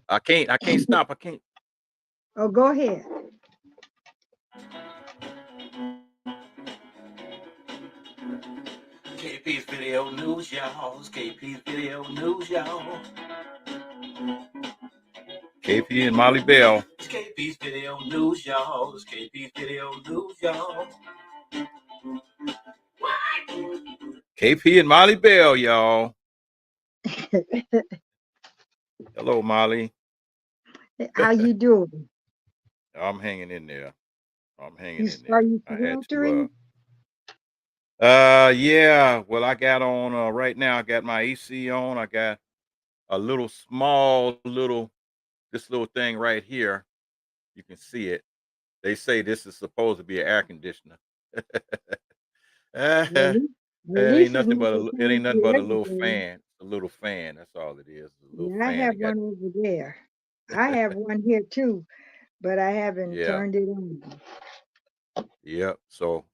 I can't stop. I can't. Oh, go ahead. KP's Video News, y'all. It's KP's Video News, y'all. KP and Mollie Bell. It's KP's Video News, y'all. It's KP's Video News, y'all. KP and Mollie Bell, y'all. Hello, Mollie. How you doing? I'm hanging in there. I'm hanging You in are there. you I had to sweltering? yeah. Well, I got on right now. I got my AC on. I got a little small little this little thing right here. You can see it. They say this is supposed to be an air conditioner. Well, it at least ain't it's nothing not but the it kind ain't nothing you but a little everything. fan. A little fan. That's all it is. A little Yeah, I fan. have It got one over there. I have one here too, but I haven't yeah, turned it on. yeah. So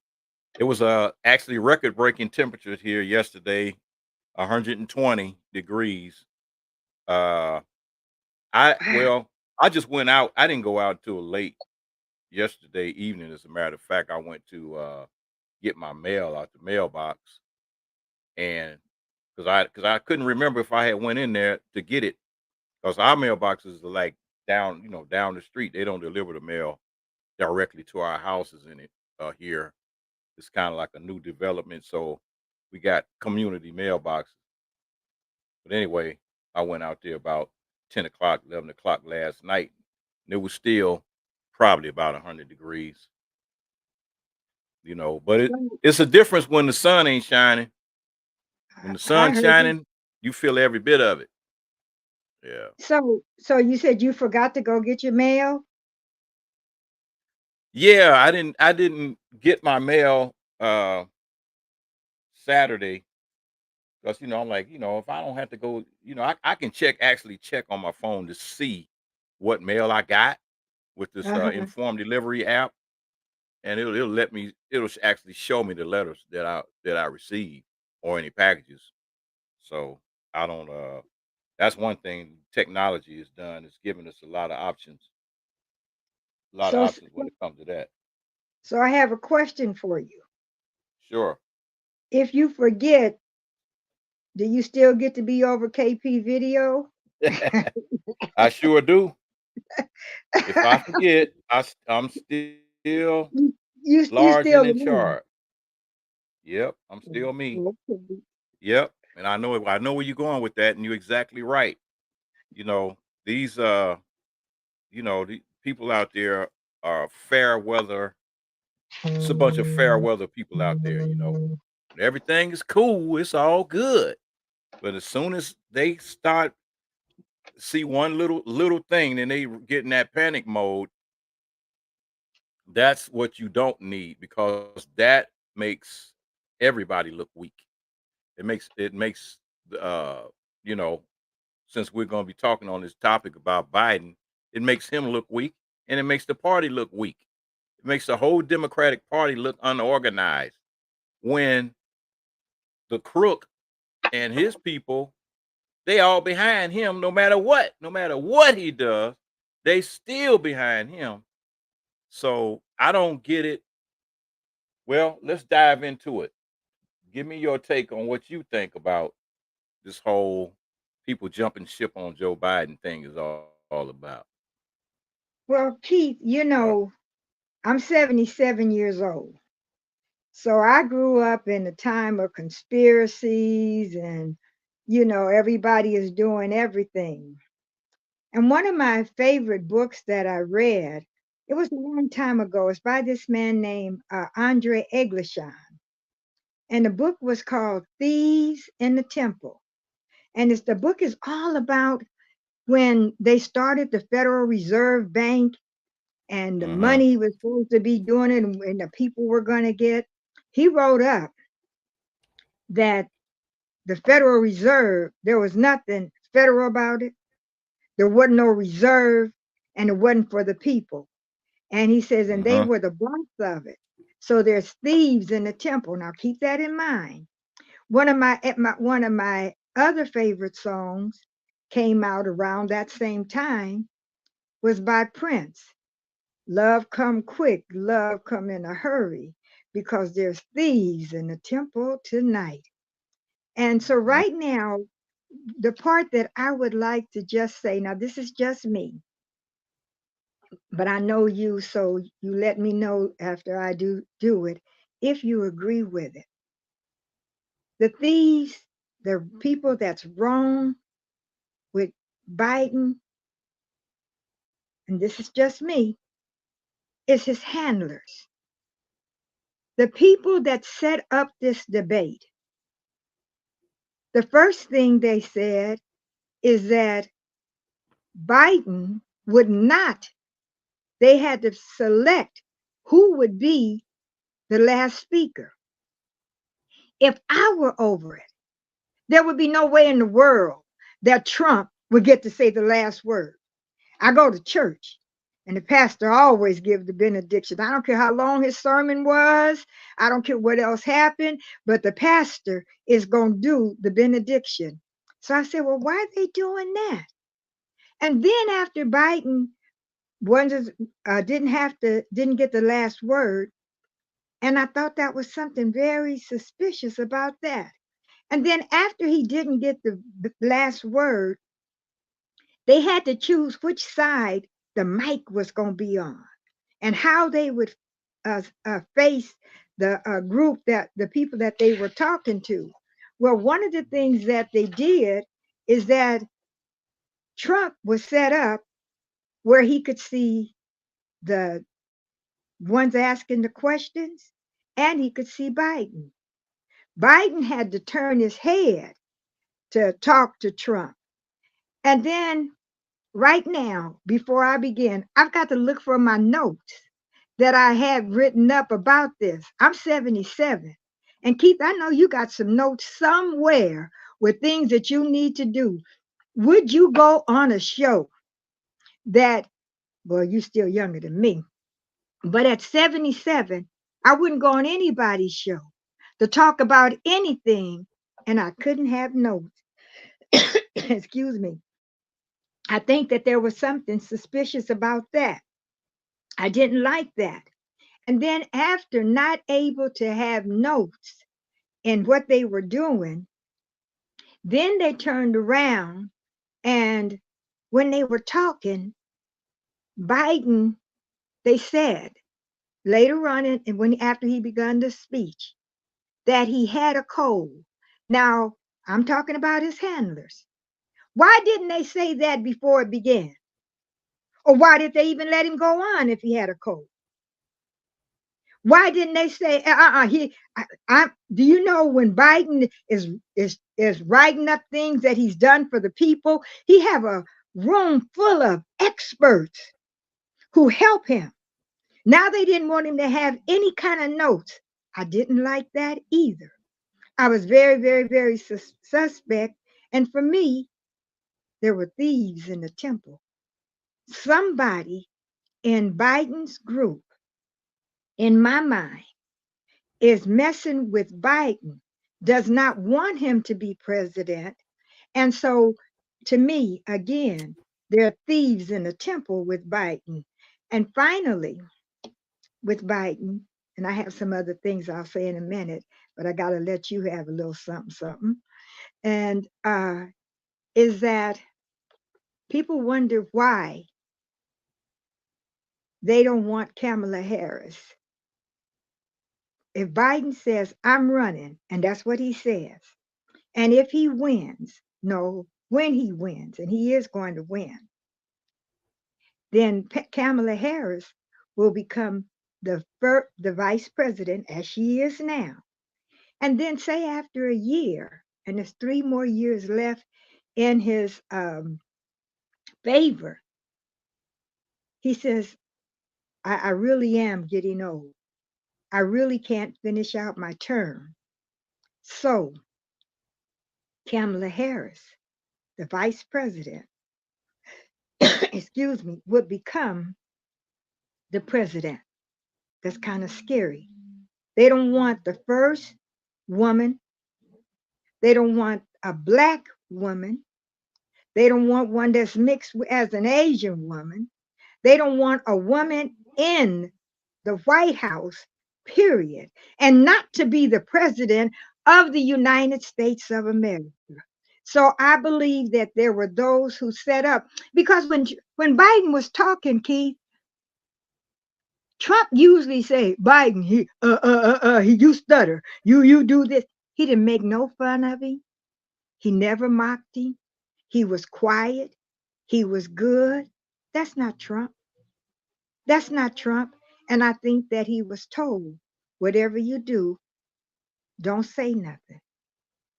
it was actually record breaking temperatures here yesterday, 120 degrees. Uh, I Wow. well, I just went out. I didn't go out till late yesterday evening. As a matter of fact, I went to get my mail out the mailbox, and because I couldn't remember if I had went in there to get it, because our mailboxes are like down, down the street. They don't deliver the mail directly to our houses in it here. It's kind of like a new development, so we got community mailboxes. But anyway, I went out there about 10 o'clock, 11 o'clock last night, and it was still probably about 100 degrees. But So it's a difference when the sun ain't shining. When the I sun's heard you. shining, you feel every bit of it. Yeah. So you said you forgot to go get your mail? Yeah, I didn't get my mail Saturday because I'm like, if I don't have to go, I can actually check on my phone to see what mail I got with this Uh-huh. informed delivery app, and it'll let me actually show me the letters that I received or any packages. So I don't that's one thing technology has done. It's given us a lot of So options when it comes to that. so I have a question for you. Sure. If you forget, do you still get to be over KP video? I sure do. If I forget, I'm still You large and in still me. charge. Yep, I'm still me. Okay. Yep, and I know where you're going with that, and you're exactly right. You know, these the people out there are fair weather. It's a bunch of fair weather people out there. Everything is cool, it's all good. But as soon as they start see one little thing, then they get in that panic mode. That's what you don't need, because that makes everybody look weak. It makes uh you know since we're going to be talking on this topic about Biden, it makes him look weak, and it makes the party look weak. It makes the whole Democratic Party look unorganized when the crook and his people, they all behind him. No matter what he does, they still behind him. So I don't get it. Well, let's dive into it. Give me your take on what you think about this whole people jumping ship on Joe Biden thing is all about. Well, Keith, Uh, I'm 77 years old. So I grew up in a time of conspiracies and, everybody is doing everything. And one of my favorite books that I read, it was a long time ago. It's by this man named Andre Eglishan. And the book was called Thieves in the Temple. And the book is all about when they started the Federal Reserve Bank and the uh-huh. money was supposed to be doing it and the people were going to get. He wrote up that the Federal Reserve, there was nothing federal about it. There wasn't no reserve, and it wasn't for the people. And he says, and they Uh-huh. were the boss of it. So there's thieves in the temple. Now keep that in mind. One of my other favorite songs came out around that same time was by Prince. Love come quick, love come in a hurry, because there's thieves in the temple tonight. And so Mhm. right now, the part that I would like to just say, now this is just me, but I know you, so you let me know after I do it if you agree with it. The thieves, the people that's wrong with Biden, and this is just me, is his handlers. The people that set up this debate, the first thing they said is that Biden would not, they had to select who would be the last speaker. If I were over it, there would be no way in the world that Trump would get to say the last word. I go to church, and the pastor always gives the benediction. I don't care how long his sermon was, I don't care what else happened, but the pastor is going to do the benediction. So I said, well, why are they doing that? And then after Biden wonders, didn't get the last word, and I thought that was something very suspicious about that. And then after he didn't get the last word, they had to choose which side the mic was going to be on and how they would face the group, that the people that they were talking to. Well, one of the things that they did is that Trump was set up where he could see the ones asking the questions, and he could see Biden. Biden had to turn his head to talk to Trump. And then right now, before I begin, I've got to look for my notes that I had written up about this. I'm 77. And Keith, I know you got some notes somewhere with things that you need to do. Would you go on a show that, well, you're still younger than me, but at 77, I wouldn't go on anybody's show to talk about anything and I couldn't have notes. Excuse me. I think that there was something suspicious about that. I didn't like that. And then after not able to have notes in what they were doing, then they turned around, and when they were talking, Biden, they said later on, and when after he begun the speech, that he had a cold. Now, I'm talking about his handlers. Why didn't they say that before it began? Or why did they even let him go on if he had a cold? Why didn't they say, do you know when Biden is writing up things that he's done for the people, he have a room full of experts who help him. Now they didn't want him to have any kind of notes. I didn't like that either. I was very, very, very suspect. And for me, there were thieves in the temple. Somebody in Biden's group, in my mind, is messing with Biden, does not want him to be president. And so, to me, again, there are thieves in the temple with Biden. And finally, with Biden, and I have some other things I'll say in a minute, but I got to let you have a little something, something. And is that people wonder why they don't want Kamala Harris. If Biden says, I'm running, and that's what he says, and if he wins, no, when he wins, and he is going to win, then Kamala Harris will become the vice president as she is now. And then say after a year, and there's 3 more years left in his favor, he says, I really am getting old. I really can't finish out my term. So Kamala Harris, the vice president, excuse me, would become the president. That's kind of scary. They don't want the first woman, they don't want a black woman, They don't want one that's mixed as an Asian woman. They don't want a woman in the White House, period, and not to be the president of the United States of America. So I believe that there were those who set up because when Biden was talking, Keith, Trump usually say Biden, you stutter, you do this. He didn't make no fun of him. He never mocked him. He was quiet. He was good. That's not Trump. That's not Trump. And I think that he was told, whatever you do, don't say nothing.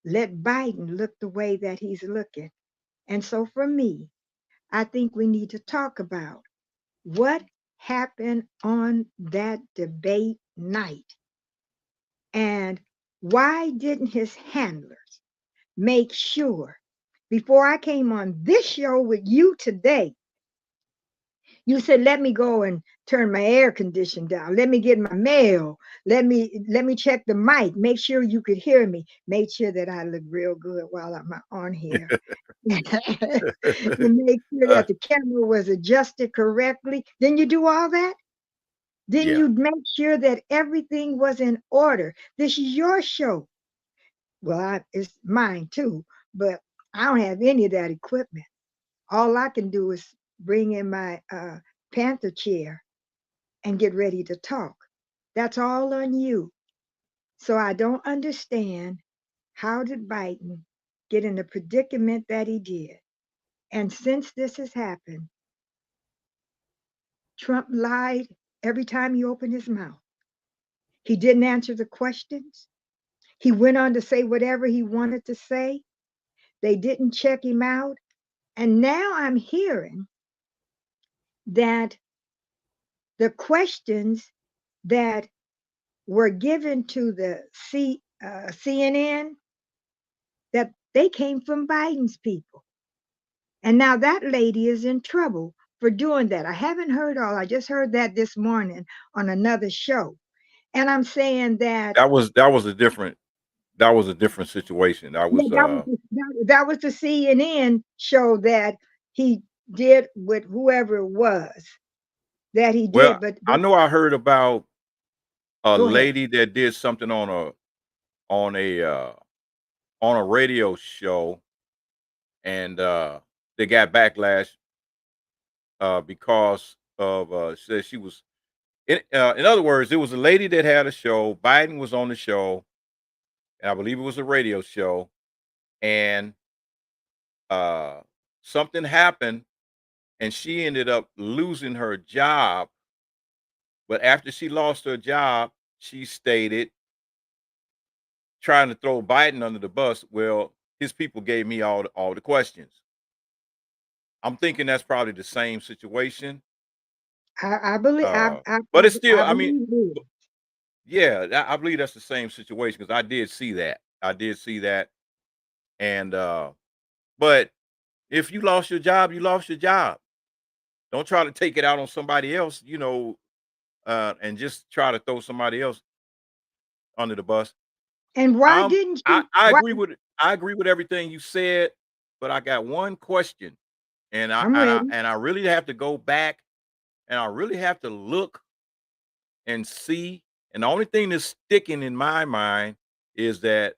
Let Biden look the way that he's looking. And so for me, I think we need to talk about what happened on that debate night and why didn't his handlers make sure before I came on this show with you today. You said, let me go and turn my air condition down. Let me get my mail. Let me check the mic. Make sure you could hear me. Make sure that I look real good while I'm on here. And make sure Uh, that the camera was adjusted correctly. Then you do all that. Then yeah, you make sure that everything was in order. This is your show. Well, it's mine too, but I don't have any of that equipment. All I can do is bring in my Panther chair and get ready to talk. That's all on you. So I don't understand how did Biden get in the predicament that he did. And since this has happened, Trump lied every time he opened his mouth. He didn't answer the questions. He went on to say whatever he wanted to say. They didn't check him out. And now I'm hearing that the questions that were given to the CNN, that they came from Biden's people. And now that lady is in trouble for doing that. I haven't heard all. I just heard that this morning on another show. And I'm saying that, that was a different situation. That yeah, was that was the CNN show that he did with whoever it was that he did. well, But I know I heard about a go ahead. lady that did something on a uh, on a radio show, and they got backlash because of said she was in other words, it was a lady that had a show. Biden was on the show, and I believe it was a radio show, and uh, something happened, and she ended up losing her job. But after she lost her job, she stated, trying to throw Biden under the bus. Well, his people gave me all the questions. I'm thinking that's probably the same situation. I believe But it's still, I I mean, believe it is. yeah, I believe that's the same situation because I did see that. I did see that, and but if you lost your job, you lost your job. Don't try to take it out on somebody else, and just try to throw somebody else under the bus. And why Um, didn't I she? I Why? agree with I agree with everything you said, but I got one question, and I I'm and I ready. and I really have to go back, and I really have to look and see. And the only thing that's sticking in my mind is that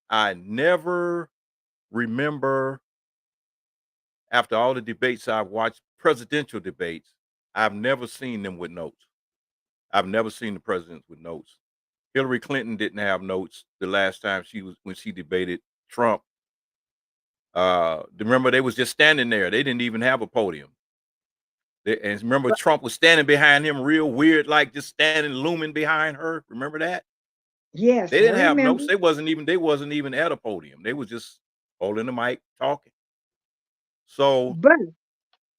I never remember, after all the debates I've watched, presidential debates, I've never seen them with notes. I've never seen the presidents with notes. Hillary Clinton didn't have notes the last time she was when she debated Trump. Remember they was just standing there. They didn't even have a podium. And remember But Trump was standing behind him real weird, like just standing looming behind her. Remember that? yes, They I didn't have remember. notes. They wasn't even at a podium. They was just holding the mic talking. So But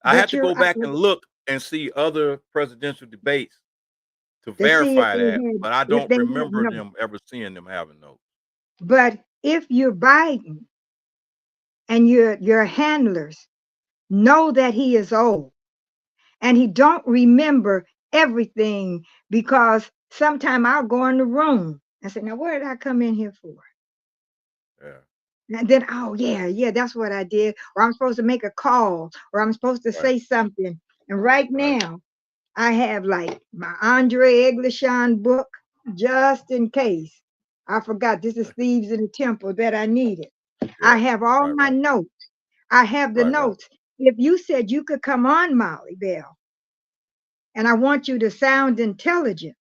I had but to you're go back and look and see other presidential debates to to see verify that, but I if don't they had remember no. them ever seeing them having notes. But if you're Biden and your handlers know that he is old and he don't remember everything because sometime I'll go in the room and say, now what did I come in here for? Yeah. And then, oh yeah, yeah, that's what I did. Or I'm supposed to make a call, or I'm supposed to Right. say something. And right Right. now, I have like my Andre Eglishan book just in case. I forgot this is Thieves in the Temple that I needed. I Yep. have all Right. my Right. notes. I have the Right. Right. notes. If you said you could come on, Molly Bell, and I want you to sound intelligent,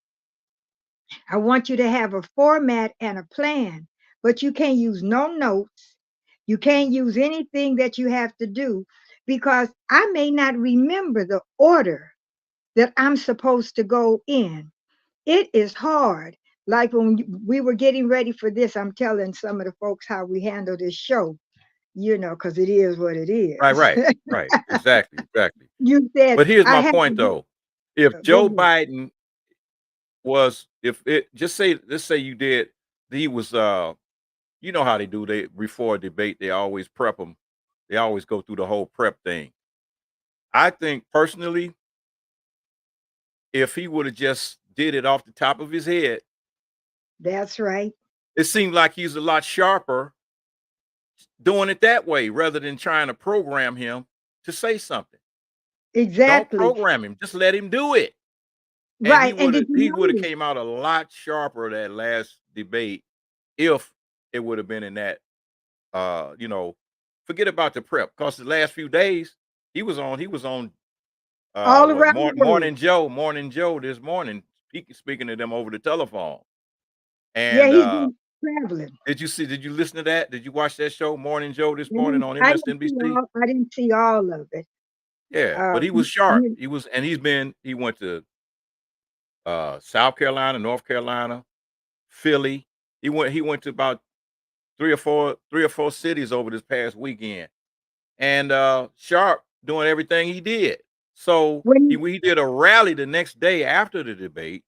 I want you to have a format and a plan, but you can't use no notes. You can't use anything that you have to do because I may not remember the order that I'm supposed to go in. It is hard. Like when we were getting ready for this, I'm telling some of the folks how we handle this show, because it is what it Right. is. Right. Right. Exactly. Exactly. You said, But here's I my have to point, though. If go Joe ahead. Biden was, if it just say, let's say you did, he was, you know how they do. They before a debate, they always prep them. They always go through the whole prep thing. I think personally, if he would have just did it off the top of his head, That's right. it seemed like he's a lot sharper doing it that way rather than trying to program him to say something. Don't Exactly. program him, just let him do it. And Right. And did you he would have notice? came out a lot sharper that last debate if it would have been in that you know, forget about the prep because the last few days he was on All what around the world. Morning Joe this morning speaking to them over the telephone. Yeah, And he's been traveling. did you listen to that? Did you watch that show Morning Joe this morning on MSNBC? I didn't see all of it. Yeah, Uh, but he was sharp. He went to South Carolina, North Carolina, Philly. He went to about three or four cities over this past weekend. And Sharp doing everything he did. So he when we did a rally the next day after the debate,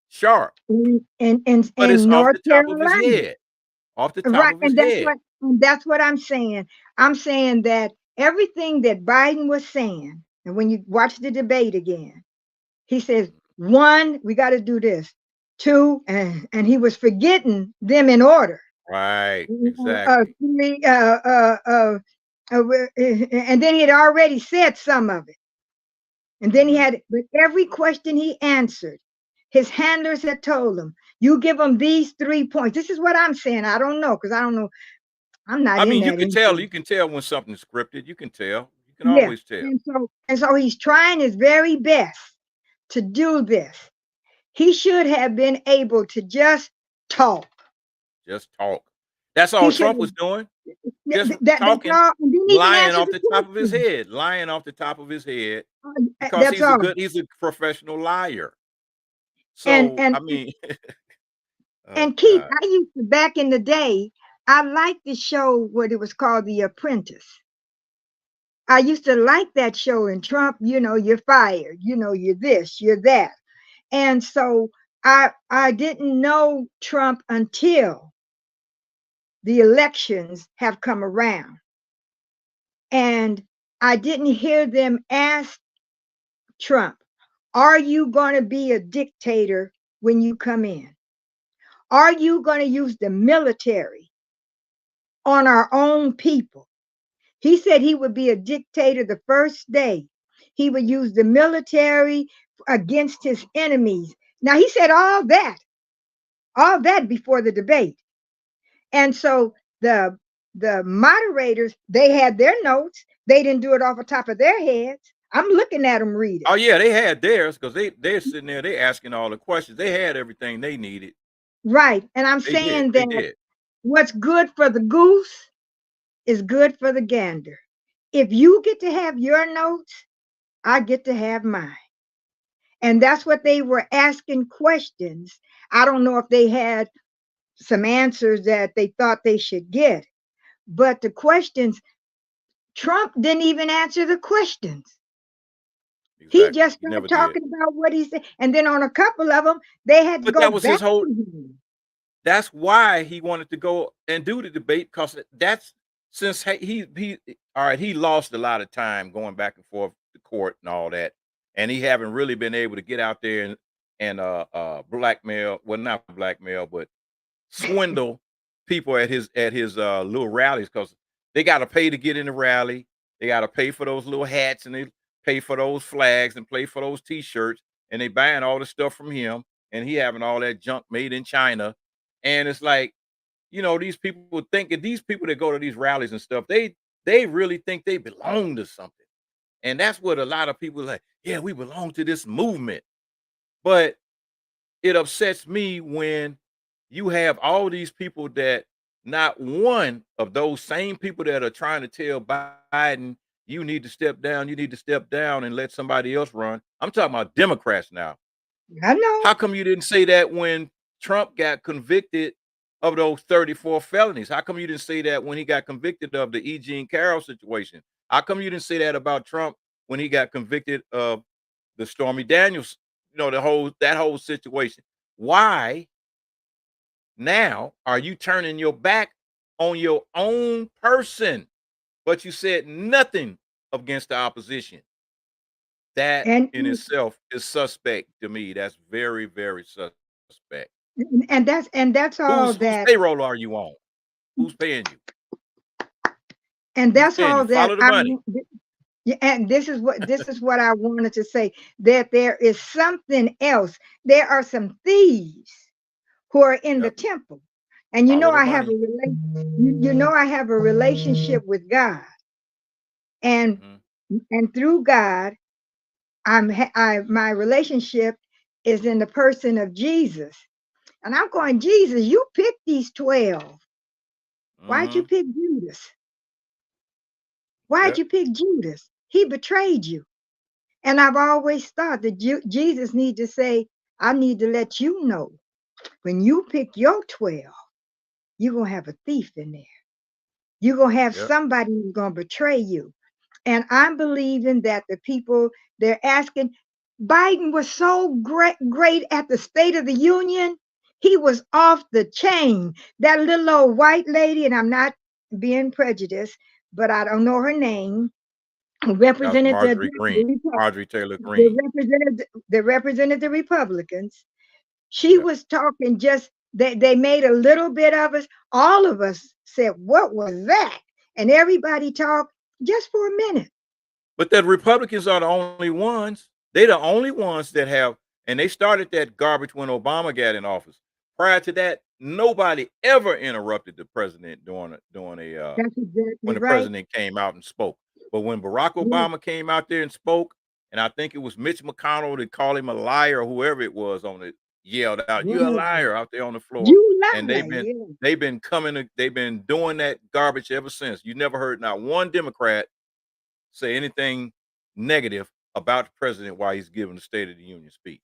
Sharp, but it's in off North the top of his Carolina. head, off the top Right, of his head. and that's what I'm saying. I'm saying that everything that Biden was saying, and when you watch the debate again, he says, one, we got to do this. Two, and he was forgetting them in order. Right, exactly. Three, and then he had already said some of it. And then Hmm. but every question he answered, his handlers had told him, you give him these 3 points. This is what I'm saying. I don't know, because I don't know. I'm not I in mean, that industry. you can tell when something's scripted. You can tell. You can Yeah. always tell. And so he's trying his very best to do this. He should have been able to just talk. Just talk. That's He all should Trump have was doing. Just that's talking, all. And didn't even lying answer off the the top of his question. head, lying off the top of his head because That's all. he's a professional liar. And So, and I mean, oh and Keith, God. I used to back in the day, I liked the show what it was called The Apprentice. I used to like that show. And Trump, you're fired, you're this, you're that. And so I didn't know Trump until the elections have come around. And I didn't hear them ask Trump, are you going to be a dictator when you come in? Are you going to use the military on our own people? He said he would be a dictator the first day. He would use the military against his enemies. Now, he said all that before the debate. And so the moderators, they had their notes. They didn't do it off the top of their heads. I'm looking at them read it. Oh yeah, they had theirs because they're sitting there, they asking all the questions. They had everything they needed. Right. And I'm They did. saying They that did. what's good for the goose is good for the gander. If you get to have your notes, I get to have mine. And that's what they were asking questions. I don't know if they had some answers that they thought they should get, but the questions, Trump didn't even answer the questions. He Exactly. just He started never did. talking about what he said. And then on a couple of them, they had to But go that was his back whole. to him. That's why he wanted to go and do the debate because that's since he all right. He lost a lot of time going back and forth to court and all that, and he haven't really been able to get out there and blackmail. Well, not blackmail, but swindle people at his little rallies because they got to pay to get in the rally. They got to pay for those little hats and they pay for those flags and pay for those T-shirts. And they buying all the stuff from him, and he having all that junk made in China. And it's like, these people thinking these people that go to these rallies and stuff, they really think they belong to something. And that's what a lot of people are like, yeah, we belong to this movement. But it upsets me when you have all these people that not one of those same people that are trying to tell Biden, you need to step down and let somebody else run. I'm talking about Democrats now. I know. How come you didn't say that when Trump got convicted of those 34 felonies? How come you didn't say that when he got convicted of the E. Jean Carroll situation? How come you didn't say that about Trump when he got convicted of the Stormy Daniels, that whole situation? Why now are you turning your back on your own person? But you said nothing against the opposition. That And in itself is suspect to me. That's very, very suspect. and that's all Whose that payroll are you on? Who's paying you? and Who's that's paying you? all that Follow the money. yeah, and this is what I wanted to say, that there is something else. There are some thieves who are in the Yep. temple. And Follow the I have a money. I have a relationship with God. And Hmm. through God, my relationship is in the person of Jesus. And I'm going, Jesus, you picked these 12. Why'd you Hmm. pick Judas? Why'd Yep. you pick Judas? He betrayed you. And I've always thought that Jesus needs to say, I need to let you know, when you pick your 12, you're going to have a thief in there. You're going to have Yep. somebody who's going to betray you. And I'm believing that the people, they're asking, Biden was so great at the State of the Union. He was off the chain. That little old white lady, and I'm not being prejudiced, but I don't know her name, who That was represented Marjorie Green. Marjorie Taylor Green. represented the Republicans. She Yep. was talking just, they made a little bit of us. All of us said, what was that? And everybody talked just for a minute. But the Republicans are the only ones. They the only ones that have, and they started that garbage when Obama got in office. Prior to that, nobody ever interrupted the president That's exactly when the right. president came out and spoke. But when Barack Yeah, Obama came out there and spoke, and I think it was Mitch McConnell that called him a liar or whoever it was on it, yelled out, "You're a yeah. liar" out there on the floor. You And lie. Yeah. they've been doing that garbage ever since. You never heard not one Democrat say anything negative about the president while he's giving the State of the Union speech.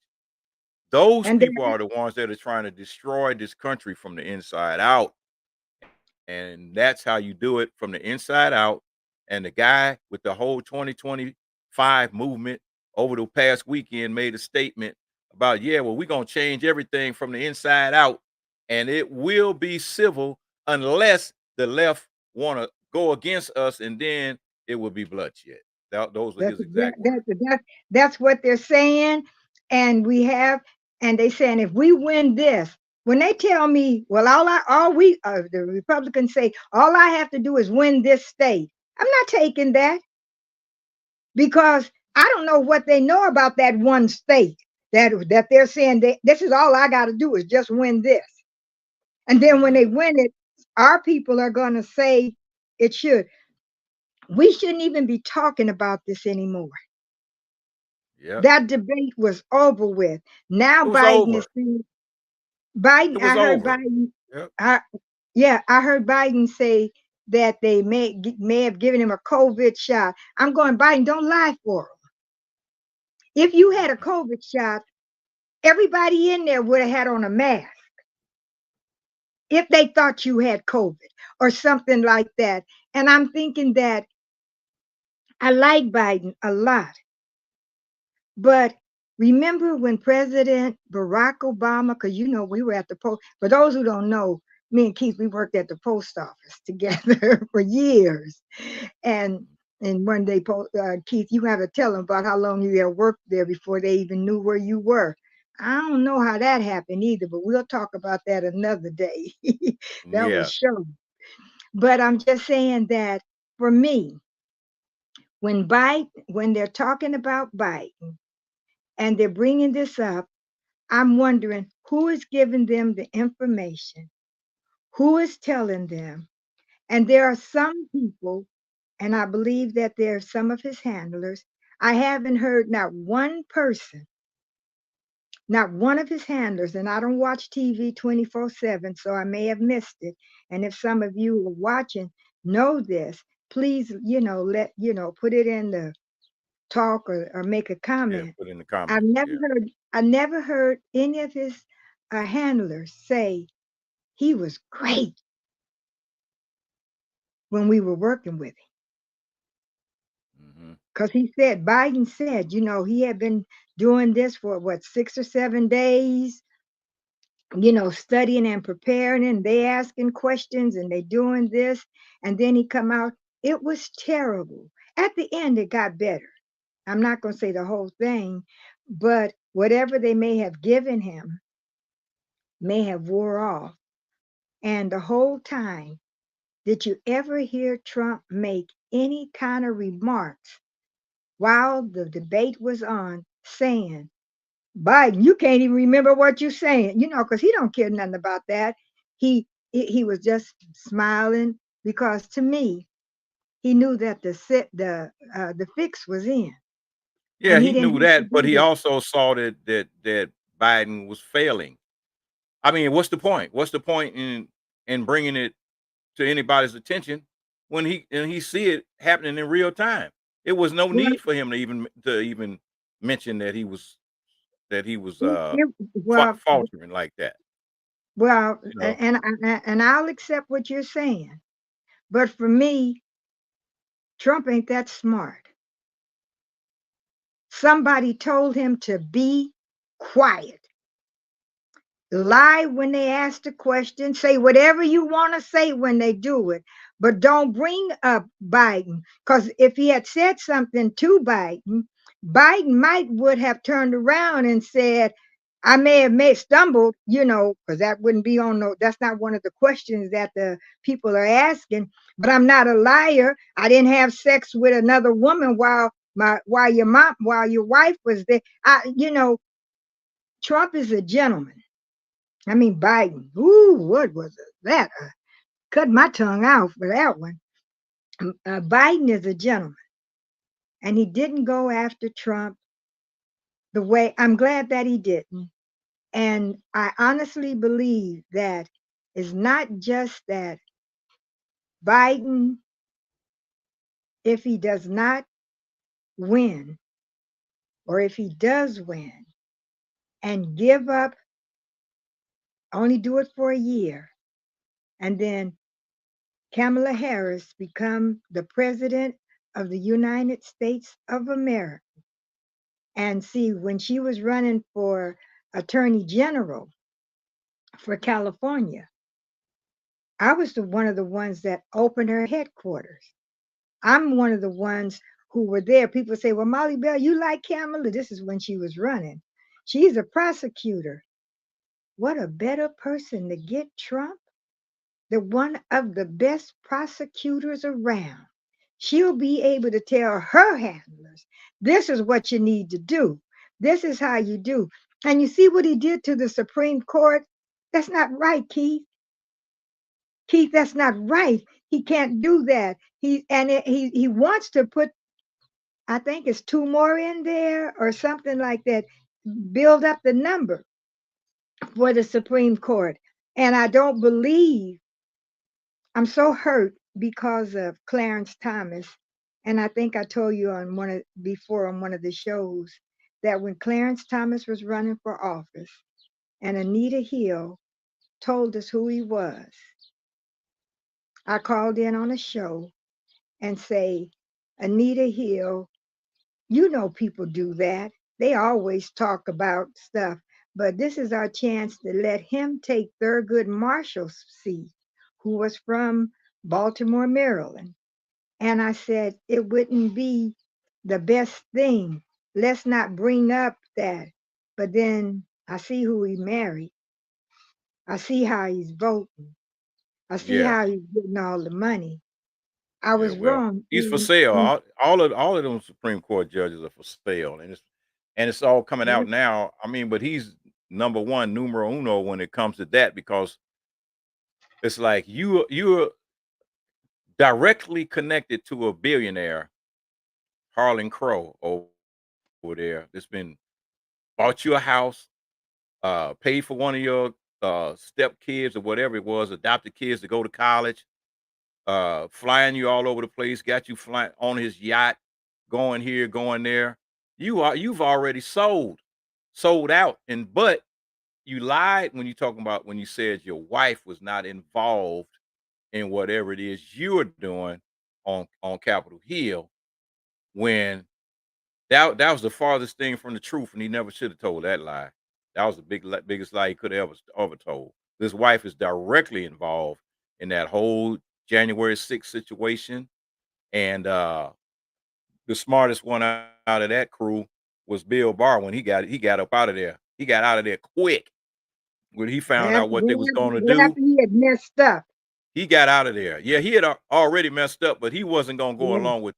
Those And people then, are the ones that are trying to destroy this country from the inside out. And that's how you do it, from the inside out. And the guy with the whole 2025 movement over the past weekend made a statement about, yeah, well, we're going to change everything from the inside out. And it will be civil unless the left want to go against us. And then it will be bloodshed. Those are that's his exact, exact words. that's what they're saying. And they saying, if we win this, when they tell me, well, the Republicans say, all I have to do is win this state. I'm not taking that, because I don't know what they know about that one state, that they're saying that this is all I got to do is just win this. And then when they Mm-hmm. win it, our people are going to say it should. We shouldn't even be talking about this anymore. Yep. That debate was over with. Now It was Biden over. is saying, It was I heard over. Biden, Yep. I, yeah, I heard Biden say that they may have given him a COVID shot. I'm going, Biden, don't lie for him. If you had a Mm-hmm. COVID shot, everybody in there would have had on a mask if they thought you had COVID or something like that. And I'm thinking that I like Biden a lot. But remember when President Barack Obama, because we were at the post, for those who don't know, me and Keith, we worked at the post office together for years. And one day, Keith, you have to tell them about how long you had worked there before they even knew where you were. I don't know how that happened either, but we'll talk about that another day. That was Yeah. show. But I'm just saying that for me, when they're talking about Biden and they're bringing this up, I'm wondering who is giving them the information, who is telling them. And there are some people, and I believe that there are some of his handlers. I haven't heard not one person, not one of his handlers, and I don't watch TV 24/7, so I may have missed it. And if some of you who are watching know this, please, put it in the talk or make a Yeah. comment. Put in the I've comments. never Yeah. heard, I never heard any of his handlers say he was great when we were working with him. Hmm. Because he said, Biden said, he had been doing this for what, 6 or 7 days, studying and preparing, and they asking questions and they doing this. And then he come out. It was terrible. At the end, it got better. I'm not going to say the whole thing, but whatever they may have given him may have wore off. And the whole time, did you ever hear Trump make any kind of remarks while the debate was on saying, Biden, you can't even remember what you're saying, because he don't care nothing about that. He was just smiling because to me, he knew that the fix was in, Yeah, and he he didn't knew have to that, but do he that. also saw that Biden was failing. I mean, what's the point? What's the point in bringing it to anybody's attention when he see it happening in real time? It was no Well, need for him to even mention that he was well, faltering like that. well, You know. and I'll accept what you're saying, but for me, Trump ain't that smart. Somebody told him to be quiet. Lie when they ask the question, say whatever you want to say when they do it, but don't bring up Biden. Because if he had said something to Biden, Biden might would have turned around and said, I may have made stumbled, because that wouldn't be on no, that's not one of the questions that the people are asking. But I'm not a liar. I didn't have sex with another woman while your wife was there. Trump is a gentleman. I mean, Biden. Ooh, what was that? Cut my tongue out for that one. Biden is a gentleman, and he didn't go after Trump the way. I'm glad that he didn't, and I honestly believe that it's not just that Biden, if he does not win, or if he does win and give up, only do it for a year, and then Kamala Harris become the president of the United States of America. And see, when she was running for attorney general for California, I was one of the ones that opened her headquarters. I'm one of the ones who were there. People say, well, Molly Bell, you like Kamala? This is when she was running. She's a prosecutor. What a better person to get Trump, the one of the best prosecutors around. She'll be able to tell her handlers, this is what you need to do. This is how you do. And you see what he did to the Supreme Court? That's not right, Keith. Keith, that's not right. He can't do that. He wants to put, I think it's two more in there or something like that, build up the number for the Supreme Court. And I don't believe, I'm so hurt because of Clarence Thomas. And I think I told you on before on one of the shows that when Clarence Thomas was running for office and Anita Hill told us who he was, I called in on a show and say, Anita Hill, people do that. They always talk about stuff, but this is our chance to let him take Thurgood Marshall's seat, who was from Baltimore, Maryland. And I said, it wouldn't be the best thing. Let's not bring up that. But then I see who he married. I see how he's voting. I see Yeah, how he's getting all the money. I yeah. was Well, wrong. he's for sale. All of them Supreme Court judges are for sale, and it's all coming out That's, now. I mean, but he's number one, numero uno when it comes to that because it's like you're directly connected to a billionaire, Harlan Crow over there. That's been bought you a house, paid for one of your step kids or whatever it was, adopted kids to go to college, flying you all over the place, got you flying on his yacht, going here, going there. You've already sold out, and but you lied when you talking about when you said your wife was not involved in whatever it is you're doing on Capitol Hill when that was the farthest thing from the truth, and he never should have told that lie. That was the biggest lie he could have ever told. His wife is directly involved in that whole January 6th situation, and the smartest one out of that crew was Bill Barr when he got up out of there. He got out of there quick when he found out what they was going to do. after he had messed up. He got out of there. Yeah, he had already messed up, but he wasn't gonna go Yeah. along with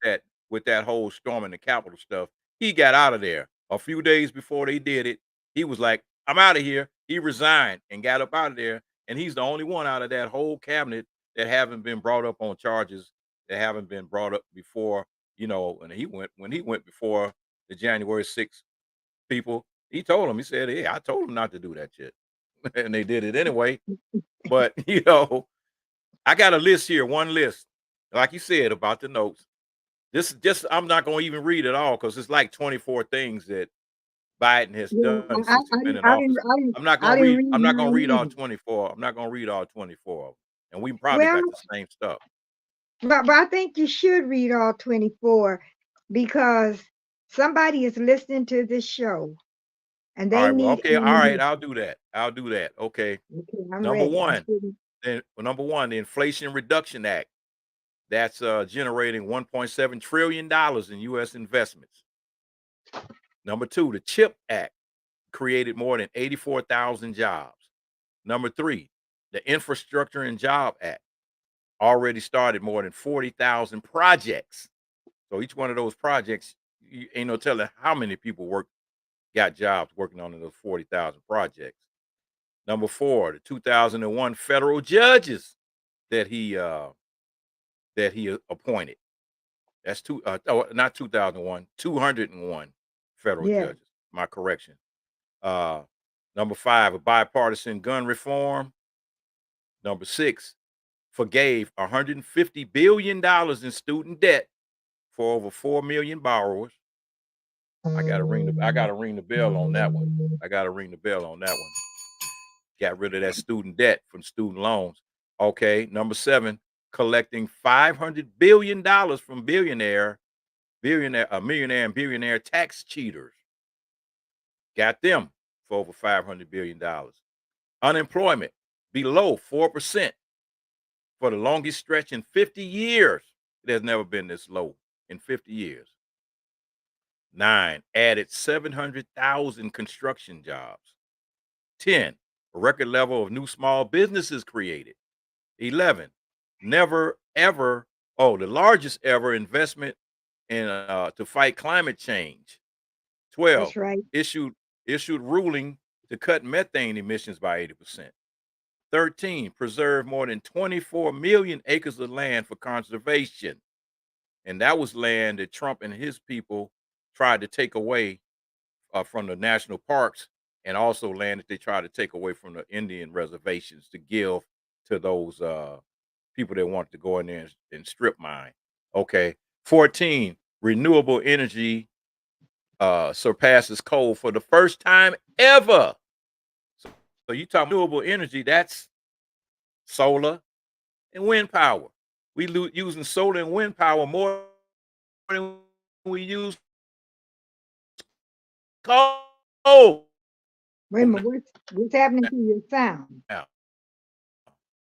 that whole storming the Capitol stuff. He got out of there a few days before they did it. He was like, "I'm out of here." He resigned and got up out of there. And he's the only one out of that whole cabinet that haven't been brought up on charges that haven't been brought up before. And when he went before the January 6th people. He told them. He said, "Hey, I told them not to do that shit," and they did it anyway. But I got a list here, one list, like you said about the notes. This just I'm not going to even read it all because it's like 24 things that Biden has Yeah, done since he's been in office. I'm not going to mine read all either. 24. I'm not going to read all 24 of them. And we probably Well, got the same stuff. but I think you should read all 24 because somebody is listening to this show and All they right. Well, need okay. All right. ammunition. I'll do that. I'll do that. Okay. Okay, I'm Number ready. I'm one. sitting. Number one, the Inflation Reduction Act. That's generating $1.7 trillion in U.S. investments. Number two, the CHIP Act created more than 84,000 jobs. Number three, the Infrastructure and Job Act already started more than 40,000 projects. So each one of those projects, you ain't no telling how many people got jobs working on those 40,000 projects. Number four, the 2001 federal judges that he appointed. That's not 2001, 201 federal Yeah, judges. My correction. Uh, Number five, a bipartisan gun reform. Number six, forgave $150 billion in student debt for over 4 million borrowers. I gotta ring the bell on that one. I gotta ring the bell on that one. Got rid of that student debt from student loans. Okay. Number seven, collecting $500 billion from millionaire and billionaire tax cheaters. Got them for over $500 billion. Unemployment below 4% for the longest stretch in 50 years. It has never been this low in 50 years. Nine, added 700,000 construction jobs. 10, a record level of new small businesses created. 11, never ever, the largest ever investment in to fight climate change. 12, that's right. issued issued ruling to cut methane emissions by 80%. 13, preserve more than 24 million acres of land for conservation. And that was land that Trump and his people tried to take away from the national parks, and also land that they tried to take away from the Indian reservations to give to those people that wanted to go in there and strip mine. Okay. 14, renewable energy surpasses coal for the first time ever. So, so you talk renewable energy, that's solar and wind power. Using solar and wind power more than we use coal Wait a minute. What's happening to your sound? now.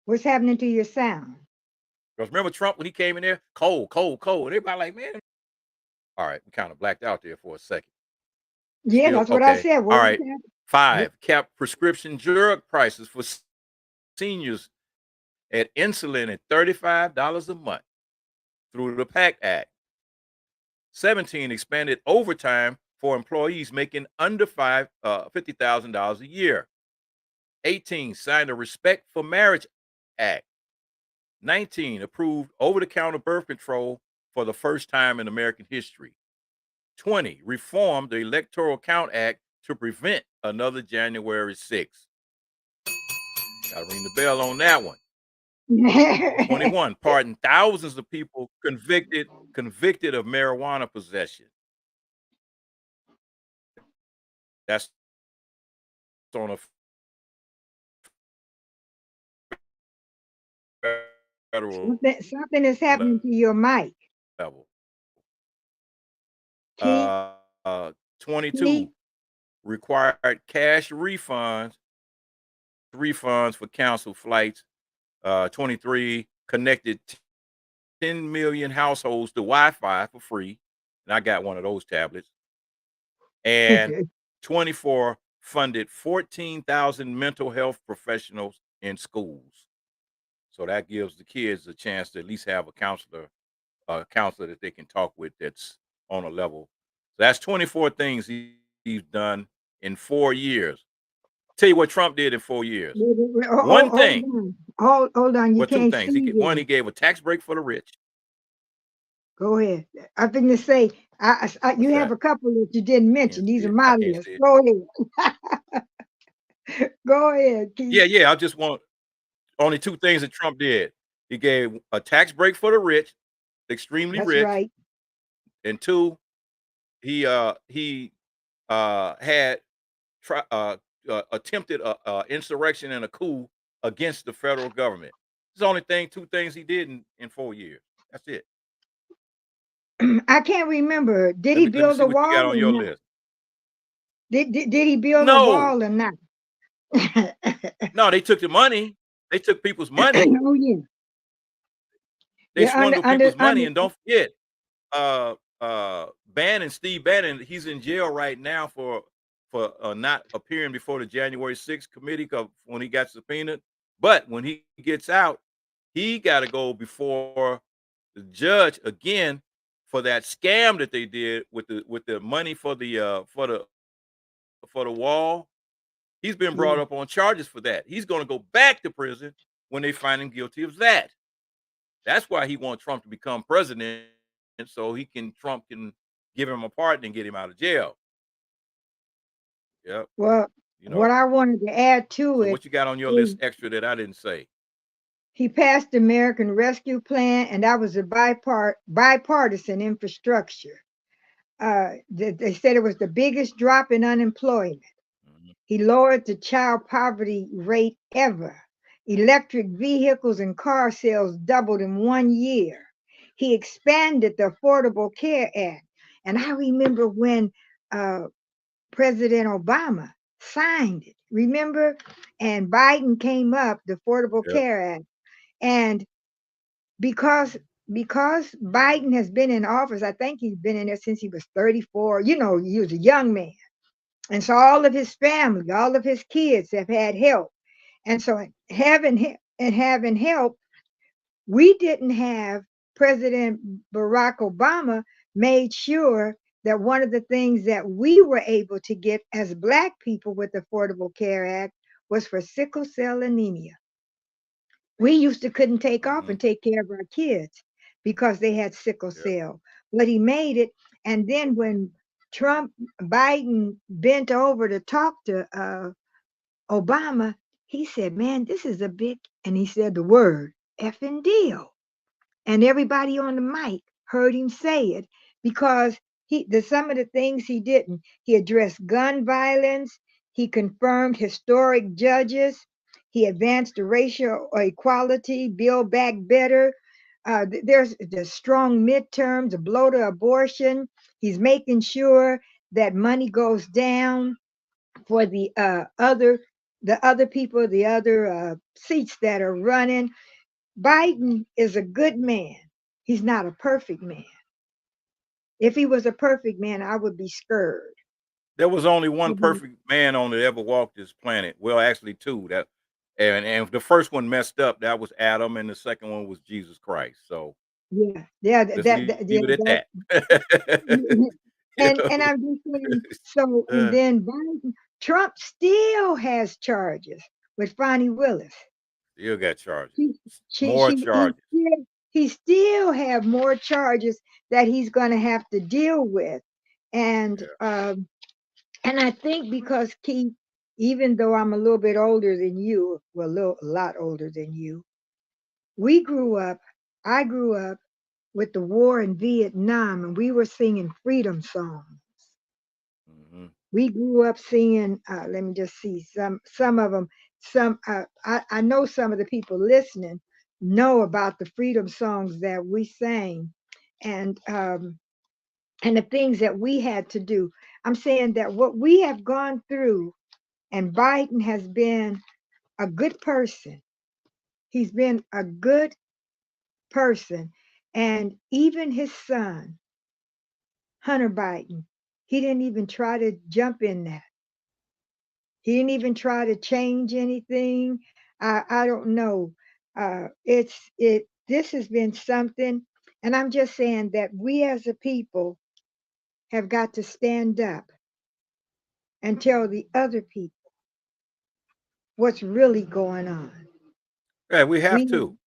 What's happening to your sound? Because remember Trump when he came in there, coal, coal, coal. And everybody like, man. All right, we kind of blacked out there for a second. Yeah, Still that's what I okay. said. All What was right. happening? Yep. 5, kept prescription drug prices for seniors at insulin at $35 a month through the PACT Act. 17, expanded overtime for employees making under $50,000 a year. 18, signed a Respect for Marriage Act. 19, approved over-the-counter birth control for the first time in American history. 20, reformed the Electoral Count Act to prevent another January 6th. Got to ring the bell on that one. 21, pardoned thousands of people convicted of marijuana possession. That's on a federal Something is happening to your mic. level. Keith, 22, Keith. required cash refunds for canceled flights. 23, connected 10 million households to Wi-Fi for free. And I got one of those tablets. And 24, funded 14,000 mental health professionals in schools. So that gives the kids a chance to at least have a counselor that they can talk with that's on a level. So that's 24 things he's done in 4 years. Tell you what Trump did in 4 years. One Hold thing, on. Hold on. You well, two can't things. see One, he this. gave a tax break for the rich. Go ahead. I'm going to say, What's you have that? a couple that you didn't Can't mention. These see are it. I my can't list. see it. Go ahead. Go ahead, Keith. Yeah. I just want only two things that Trump did. He gave a tax break for the rich, extremely That's rich, right. and two, he had attempted a insurrection and a coup against the federal government. It's the only two things he did in 4 years. That's it. I can't remember. Did Let he me let me build see a what you got wall on or your not? list. Did he build a No, wall or not? no, they took the money. They took people's money. Oh yeah. They Yeah, swindled people's money, under and don't forget, Steve Bannon, he's in jail right now for not appearing before the January 6th committee when he got subpoenaed. But when he gets out, he got to go before the judge again for that scam that they did with the money for the wall. He's been brought yeah. up on charges for that. He's going to go back to prison when they find him guilty of that. That's why he wants Trump to become president, so Trump can give him a pardon and get him out of jail. Yep. Well, You what know. I wanted to add to So it what you got on your is list extra that I didn't say? he passed the American Rescue Plan, and that was a bipartisan infrastructure. They said it was the biggest drop in unemployment. Mhm. He lowered the child poverty rate ever. Electric vehicles and car sales doubled in 1 year. He expanded the Affordable Care Act. And I remember when uh, President Obama signed it, remember? And Biden came up, the Affordable Yep. Care Act. And because because Biden has been in office, I think he's been in there since he was 34. You know, he was a young man. And so all of his family, all of his kids have had help. And so having help, we didn't have President Barack Obama made sure that one of the things that we were able to get as Black people with the Affordable Care Act was for sickle cell anemia. We used to couldn't take off Hmm. and take care of our kids because they had sickle Yep. cell. But he made it. And then when Biden bent over to talk to Obama, he said, man, this is a big, and he said the word effing deal. And everybody on the mic heard him say it because some of the things he didn't. He addressed gun violence. He confirmed historic judges. He advanced the racial equality, build back better. There's the strong midterms, a blow to abortion. He's making sure that money goes down for the other people, the other seats that are running. Biden is a good man. He's not a perfect man. If he was a perfect man, I would be scared. There was only one perfect man on that ever walked this planet. Well, actually two. That and the first one messed up. That was Adam, and the second one was Jesus Christ. So Yeah, yeah, let's leave it yeah, at that. You and know? I'm just saying, so and Uh, then Biden, Trump still has charges with Fonnie Willis. Still got charges. He, More charges. he still have more charges that he's going to have to deal with, and Yeah. and I think because Keith, even though I'm a little bit older than you, well, a lot older than you, we grew up. I grew up with the war in Vietnam, and we were singing freedom songs. Hmm. We grew up singing. Let me just see some of them. Some I know some of the people listening know about the freedom songs that we sang, and um, and the things that we had to do. I'm saying that what we have gone through, and Biden has been a good person. He's been a good person, and even his son, Hunter Biden, he didn't even try to jump in that. He didn't even try to change anything. I don't know. This has been something, and I'm just saying that we as a people have got to stand up and tell the other people what's really going on. Yeah, we have We to.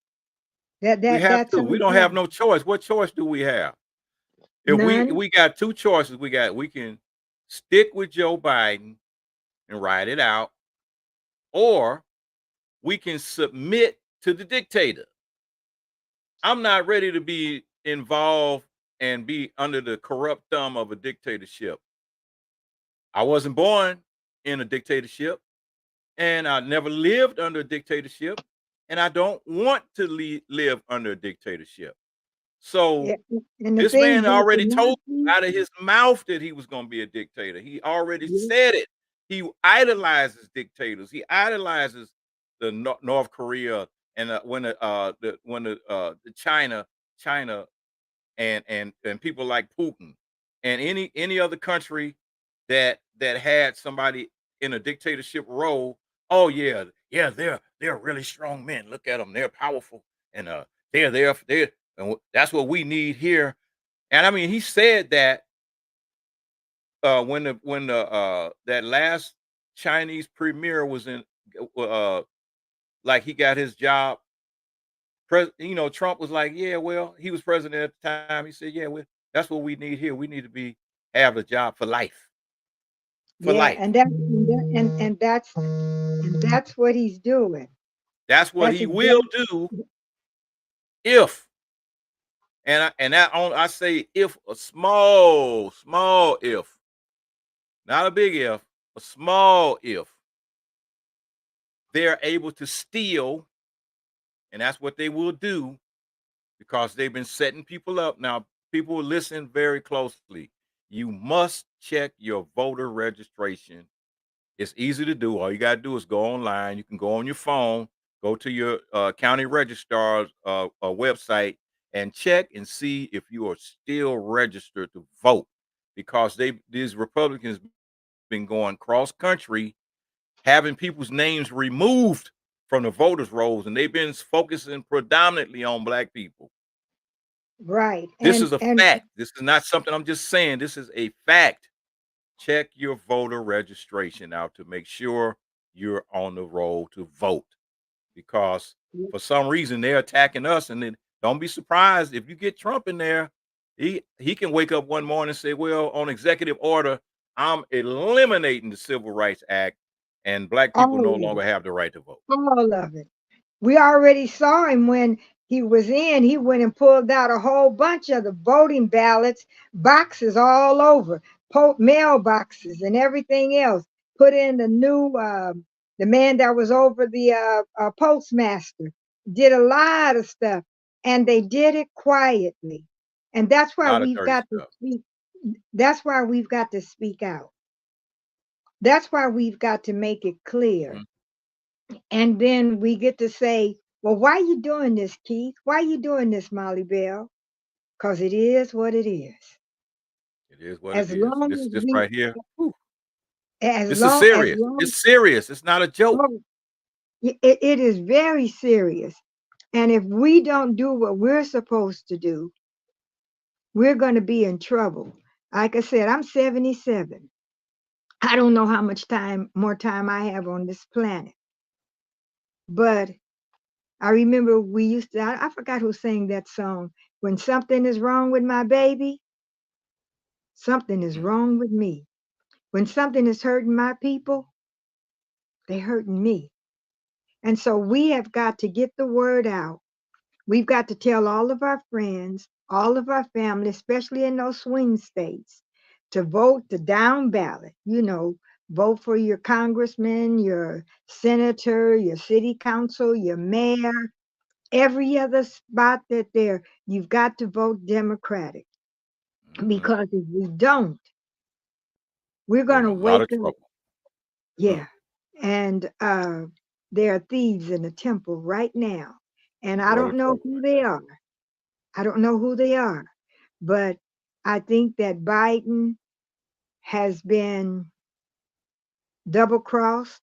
We have that's to. our We don't have job. no choice. What choice do we have? If None. we got two choices, we can stick with Joe Biden and ride it out, or we can submit to the dictator. I'm not ready to be involved and be under the corrupt thumb of a dictatorship. I wasn't born in a dictatorship, and I never lived under a dictatorship, and I don't want to live under a dictatorship. So Yeah, and the this thing man with the already told Nazis, out of his mouth that he was going to be a dictator. He already yeah, said it. He idolizes dictators. He idolizes the North Korea and the China and people like Putin and any other country that had somebody in a dictatorship role. Oh yeah, yeah, they're really strong men. Look at them; they're powerful, and they're and that's what we need here. And I mean, he said that when the that last Chinese premier was in, like he got his job. Trump was like, yeah, well, he was president at the time. He said, yeah, that's what we need here. We need to have a job for life, for yeah, life. and that's what he's doing. That's what That's he will exactly do if, I say if, a small if, not a big if, a small if they're able to steal, and that's what they will do because they've been setting people up. Now, people listen very closely. You must check your voter registration. It's easy to do. All you got to do is go online. You can go on your phone, go to your county registrar's website, and check and see if you are still registered to vote. Because these Republicans been going cross country, having people's names removed from the voters' rolls, and they've been focusing predominantly on black people. right. This is a And fact. This is not something I'm just saying. This is a fact. Check your voter registration out to make sure you're on the roll to vote because for some reason they're attacking us. And then don't be surprised if you get Trump in there. He can wake up one morning and say, well, on executive order, I'm eliminating the Civil Rights Act and black people all no of longer it, have the right to vote. all of it. We already saw him when he was in. He went and pulled out a whole bunch of the voting ballots, boxes all over, mailboxes and everything else. Put in the new, the man that was over the postmaster, did a lot of stuff, and they did it quietly. And that's A why lot of we've dirty got to stuff. speak. That's why we've got to speak out. That's why we've got to make it clear. Mhm. And then we get to say, well, why you doing this, Keith? Why you doing this, Molly Bell? Because it is what it is. It is what it As is. long This as this we right here. Whew. As This is long as serious. long It's serious. It's not a joke. oh, it is very serious. And if we don't do what we're supposed to do, we're going to be in trouble. Like I said, I'm 77. I don't know how much more time I have on this planet. But I remember we used to, I forgot who sang that song. When something is wrong with my baby, something is Mhm. wrong with me. When something is hurting my people, they hurting me. And so we have got to get the word out. We've got to tell all of our friends, all of our family, especially in those swing states, to vote the down ballot. Vote for your congressman, your senator, your city council, your mayor, every other spot that there, you've got to vote Democratic. Mhm. Because if we don't, we're We're going in to a lot wake of up. trouble. Huh. Yeah. And there are thieves in the temple right now. And I World don't of know trouble who right they now. are. I don't know who they are. But I think that Biden has been double crossed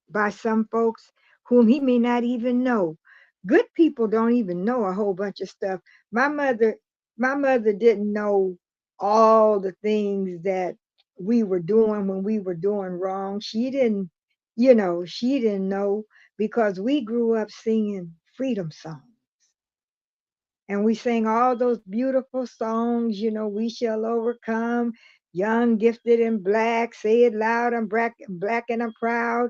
by some folks whom he may not even know. Good people don't even know a whole bunch of stuff. My mother, my mother didn't know all the things that we were doing when we were doing wrong. She didn't know because we grew up singing freedom songs. And we sang all those beautiful songs, we shall overcome, young, gifted, and black, say it loud, I'm black and I'm proud.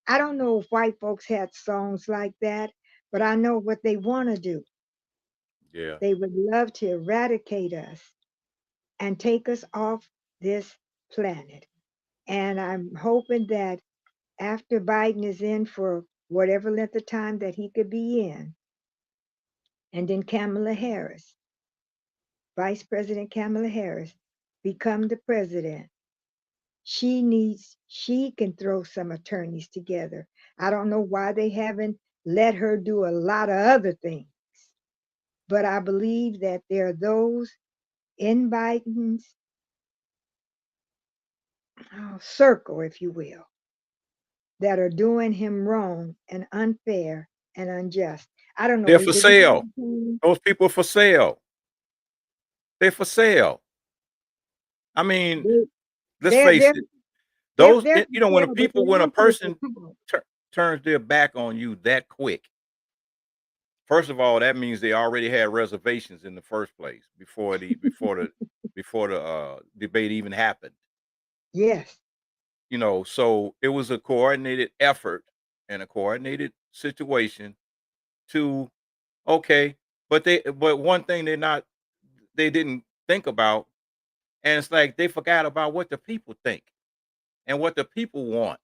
I don't know if white folks had songs like that, but I know what they want to do. Yeah. They would love to eradicate us and take us off this planet. And I'm hoping that after Biden is in for whatever length of time that he could be in, and then Kamala Harris, Vice President Kamala Harris, become the president, she can throw some attorneys together. I don't know why they haven't let her do a lot of other things, but I believe that there are those in Biden's circle, if you will, that are doing him wrong and unfair and unjust. I don't know. They're for Did you sale. hear Those people for sale. They're for sale. I mean, they let's they're face they're it. they're Those, they're you know, for sale, but they when a also for person power. turns their back on you that quick, first of all, that means they already had reservations in the first place before the debate even happened. Yes, So it was a coordinated effort and a coordinated situation to okay, but one thing they didn't think about, and it's like they forgot about what the people think and what the people want.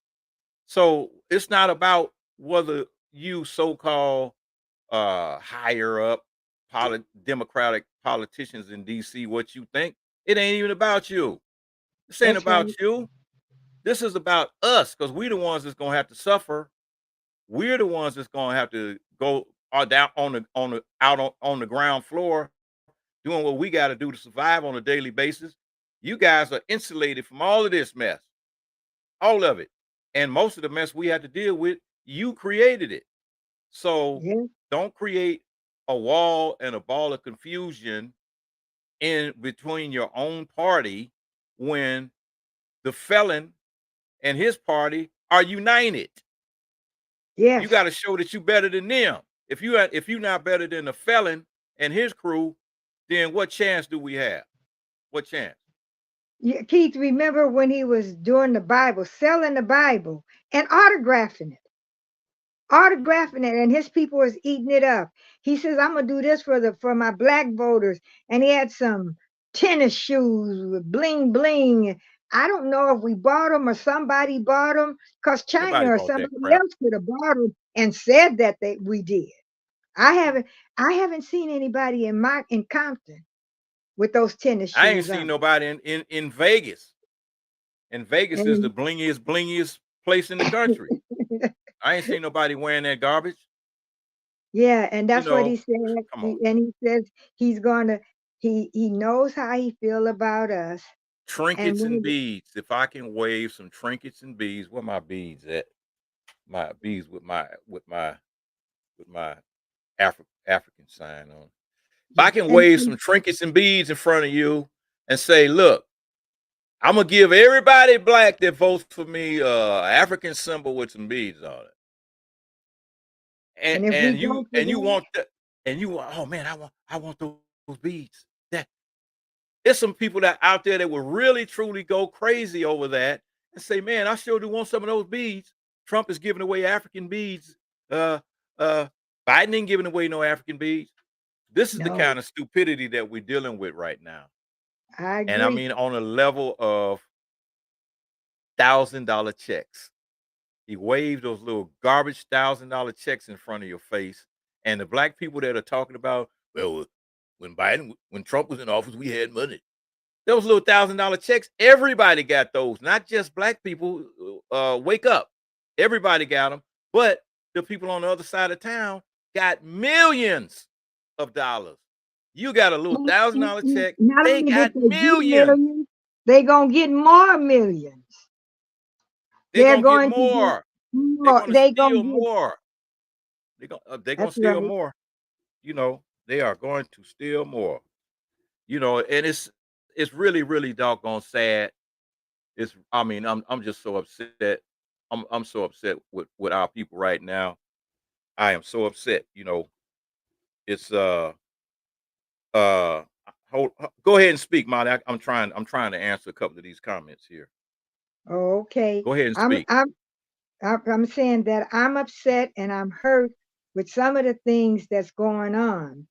So it's not about whether you so-called higher up Democratic politicians in DC what you think. It ain't even about you. This ain't that's right. about you. This is about us because we the ones that's gonna have to suffer. We're the ones that's gonna have to go down on the ground floor doing what we got to do to survive on a daily basis. You guys are insulated from all of this mess, all of it, and most of the mess we had to deal with. You created it, so Yes, don't create a wall and a ball of confusion in between your own party when the felon and his party are united. You yes. got to show that you better than them. If you're not better than the felon and his crew, then what chance do we have? What chance? Keith, remember when he was doing the Bible, selling the Bible and autographing it, and his people was eating it up. He says, "I'm gonna do this for my black voters," and he had some tennis shoes with bling bling. I don't know if we bought them or somebody bought them, because Nobody China or bought that somebody crap. else could have bought them and said that we did. I haven't I haven't seen anybody in Compton with those tennis I ain't shoes seen on. nobody in Vegas. And Vegas is the And blingiest place in the country. I ain't seen nobody wearing that garbage. yeah, and You that's what he know, said. come on And now. he says he's gonna he knows how he feel about us, And Trinkets and when beads. If I can wave some trinkets and beads, where my beads at? My beads with my African sign on. If I yeah, can wave some trinkets and beads in front of you and say, look, I'm gonna give everybody black that votes for me African symbol with some beads on it. And and if we and go you for and you that, want that and you want, oh man, I want those beads. That there's some people that out there that will really truly go crazy over that and say, man, I sure do want some of those beads. Trump is giving away African beads. Uh uh Biden ain't giving away no African beads. This is the no, kind of stupidity that we're dealing with right now. I And I agree. mean on a level of $1,000 checks. He waved those little garbage $1,000 checks in front of your face. And the black people that are talking about, well, when Trump was in office, we had money. Those little $1,000 checks, everybody got those, not just black people. Wake up. Everybody got them. But the people on the other side of town got millions of dollars. You got a little $1,000 And check. not They only did got they get millions. millions, they gonna get more millions. They're They're gonna get going to get more. They're more. gonna They gonna steal get. more. They're gonna That's steal right. more. They are going to steal more. And it's really, really doggone sad. I mean, I'm just so upset. I'm so upset with our people right now. I am so upset. It's uh go ahead and speak, Molly. I'm trying to answer a couple of these comments here. Okay. Go ahead and I'm speak. I'm I'm saying that I'm upset and I'm hurt with some of the things that's going on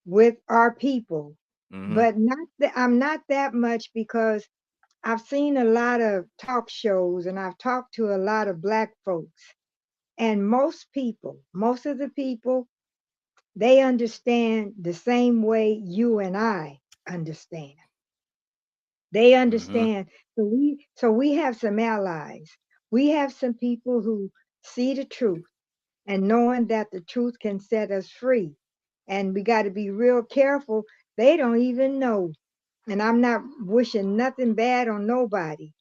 with our people, Hmm. but not that I'm not that much because I've seen a lot of talk shows and I've talked to a lot of black folks. And most of the people, they understand the same way you and I understand. They Hmm. understand. So we have some allies. We have some people who see the truth and knowing that the truth can set us free. And we got to be real careful. They don't even know. And I'm not wishing nothing bad on nobody,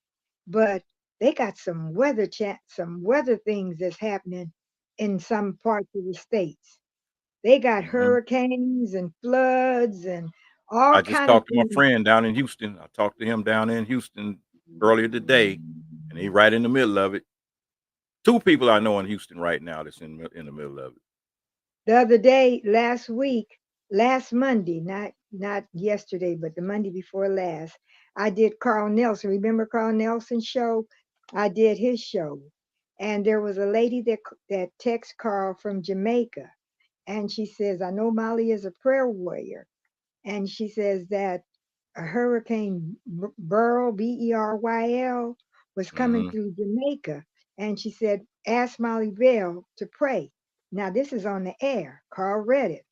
but they got some weather things that's happening in some parts of the states. They got Hmm. hurricanes and floods and all I just kind of talked to my things. friend down in Houston. I talked to him down in Houston earlier today, and he right in the middle of it. Two people I know in Houston right now that's in the middle of it. The other day, last week, last Monday, not yesterday, but the Monday before last, I did Carl Nelson. Remember Carl Nelson's show? I did his show, and there was a lady that texted Carl from Jamaica, and she says, "I know Molly is a prayer warrior," and she says that a hurricane Burl Beryl was coming Hmm. through Jamaica, and she said, "Ask Molly Bell to pray." Now this is on the air. Carl read it,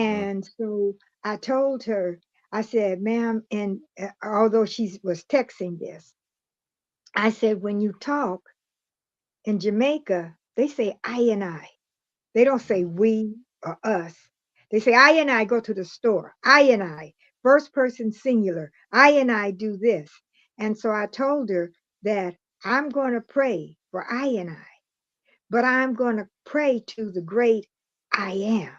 Hmm. and so I told her, I said, "Ma'am," and although she was texting this, I said, "When you talk in Jamaica, they say I and I. They don't say we or us. They say, I and I go to the store. I and I, first person singular. I and I do this." And so I told her that I'm going to pray for I and I, but I'm going to pray to the great I am.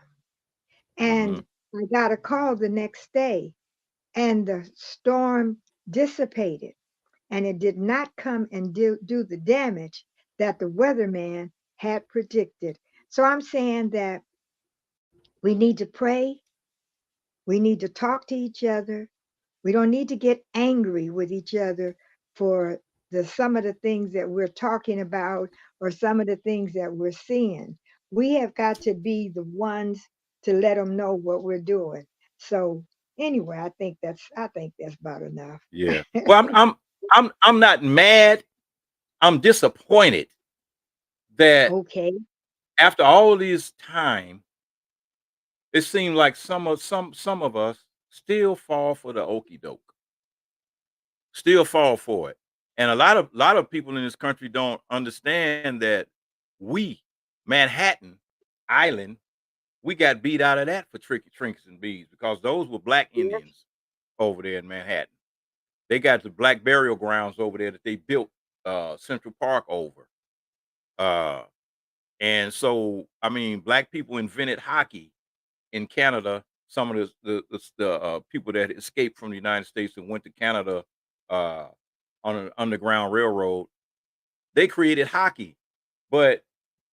Hmm. And I got a call the next day, and the storm dissipated, and it did not come and do the damage that the weatherman had predicted. So I'm saying that we need to pray. We need to talk to each other. We don't need to get angry with each other for some of the things that we're talking about or some of the things that we're seeing. We have got to be the ones to let them know what we're doing. So anyway, I think that's about enough. Yeah. Well, I'm not mad. I'm disappointed that Okay. after all this time, it seemed like some of us still fall for the okey doke, still fall for it, and a lot of people in this country don't understand that we, Manhattan Island, we got beat out of that for tricky trinkets and beads because those were black Yes. Indians over there in Manhattan. They got the black burial grounds over there that they built Central Park over. Uh, and so, I mean, black people invented hockey in Canada. Some of the people that escaped from the United States and went to Canada uh, on an underground railroad, they created hockey. But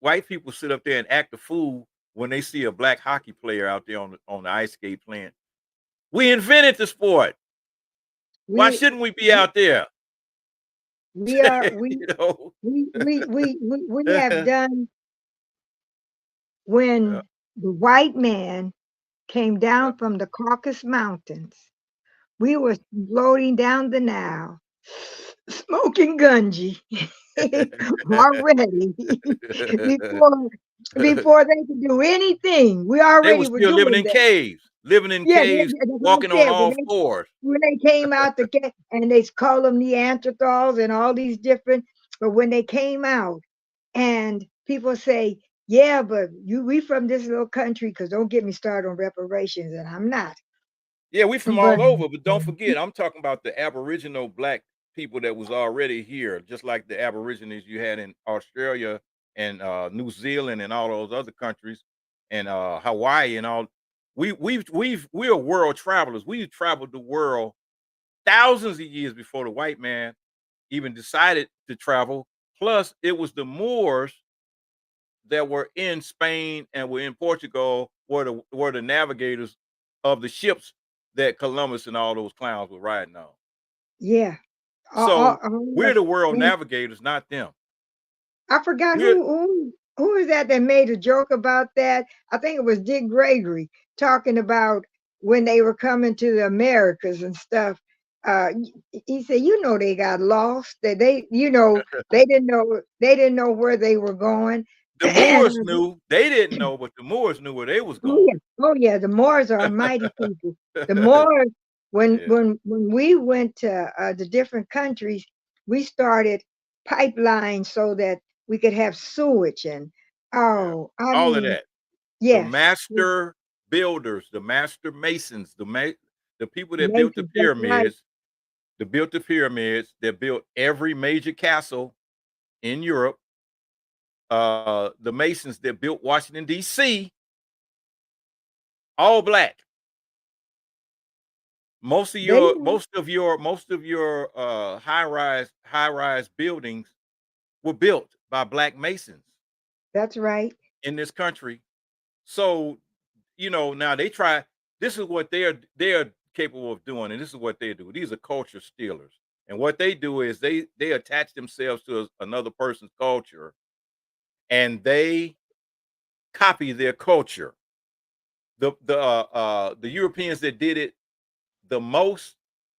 white people sit up there and act a fool when they see a black hockey player out there on the ice skate playing. We invented the sport. Why we shouldn't we be out there? we are you know. we have done Yeah, when the white man came yeah. down from the Caucasus Mountains. We were floating down the Nile, smoking gunji already before before they could do anything. We They already were were still living doing in that. caves, Yeah, that's what walking I on said. all fours. When they came out and they call them Neanderthals and all these different, but when they came out and people say, yeah, but we from this little country, because don't get me started on reparations, and I'm not. Yeah, we from But all over, but don't forget, I'm talking about the Aboriginal black people that was already here, just like the Aborigines you had in Australia and New Zealand and all those other countries, and Hawaii and all. We're world travelers. We've traveled the world thousands of years before the white man even decided to travel. Plus, it was the Moors that were in Spain and were in Portugal were the navigators of the ships that Columbus and all those clowns were riding on. yeah, So all we're of, the world navigators, not them. I forgot We're who is that made a joke about that. I think it was Dick Gregory talking about when they were coming to the Americas and stuff. He said, you know, they got lost. That they didn't know where they were going. the And Moors knew. They didn't know, but the Moors knew where they was oh going. yeah, oh yeah, the Moors are mighty people. The Moors, yeah, when we went to the different countries, we started pipelines so that we could have sewage and yeah. oh, I All of mean, that. The yes, master builders, the master masons, the people that built the Masons, that's right. pyramids, that built every major castle in Europe, the Masons that built Washington D.C., all black. They know, Most of your high rise buildings were built by black Masons that's right. in this country. So now they try. This is what they're capable of doing, and this is what they do. These are culture stealers, and what they do is they attach themselves to another person's culture, and they copy their culture. The Europeans that did it the most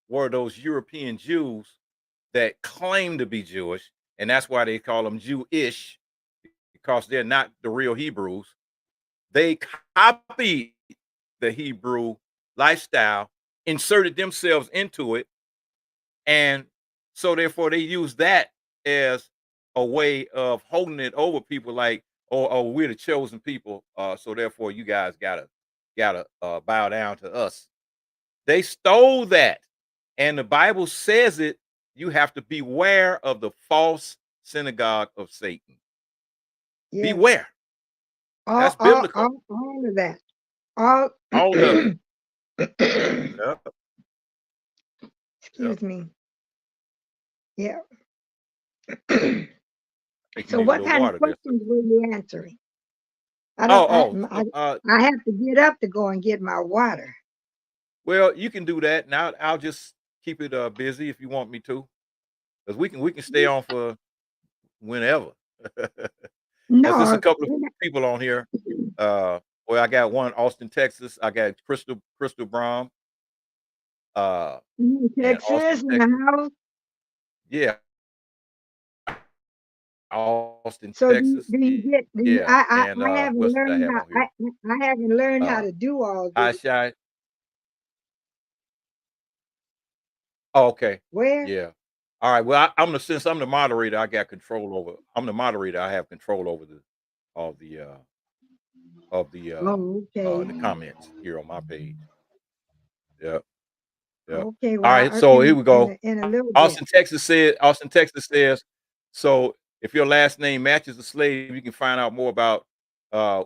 were those European Jews that claim to be Jewish, and that's why they call them Jewish because they're not the real Hebrews. They copied the Hebrew lifestyle, inserted themselves into it, and so therefore they use that as a way of holding it over people like, oh, we're the chosen people, so therefore you guys gotta bow down to us. They stole that. And the Bible says it, you have to beware of the false synagogue of Satan. Yes, Beware. That's biblical. all of that, all. All of it. Yep. Yep. Excuse me. Yeah. I think you So, need a what little kind of water there, sir. questions were you answering? I don't. Oh, oh. I have to get up to go and get my water. Well, you can do that. Now I'll just keep it busy if you want me to. Because we can stay on for whenever. Because there's a No, couple of people on here. Well, I got one Austin, Texas. I got Crystal Brom, uh, and Austin, Texas in the Texas. house. Yeah, Austin, So Texas. do you get? Do you, Yeah, and I what haven't else did I learned have how. on here? I haven't learned how Uh, to do all Hi, this. Shy. Oh, okay. Where? Yeah. All right. Well, since I'm the moderator, I got control over. I'm the moderator. I have control over the of the uh of Oh, okay. the comments here on my page. Yeah. Yeah. Okay, All well, right, so here we go. in a little bit. Austin, Texas says, so if your last name matches a slave, you can find out more about uh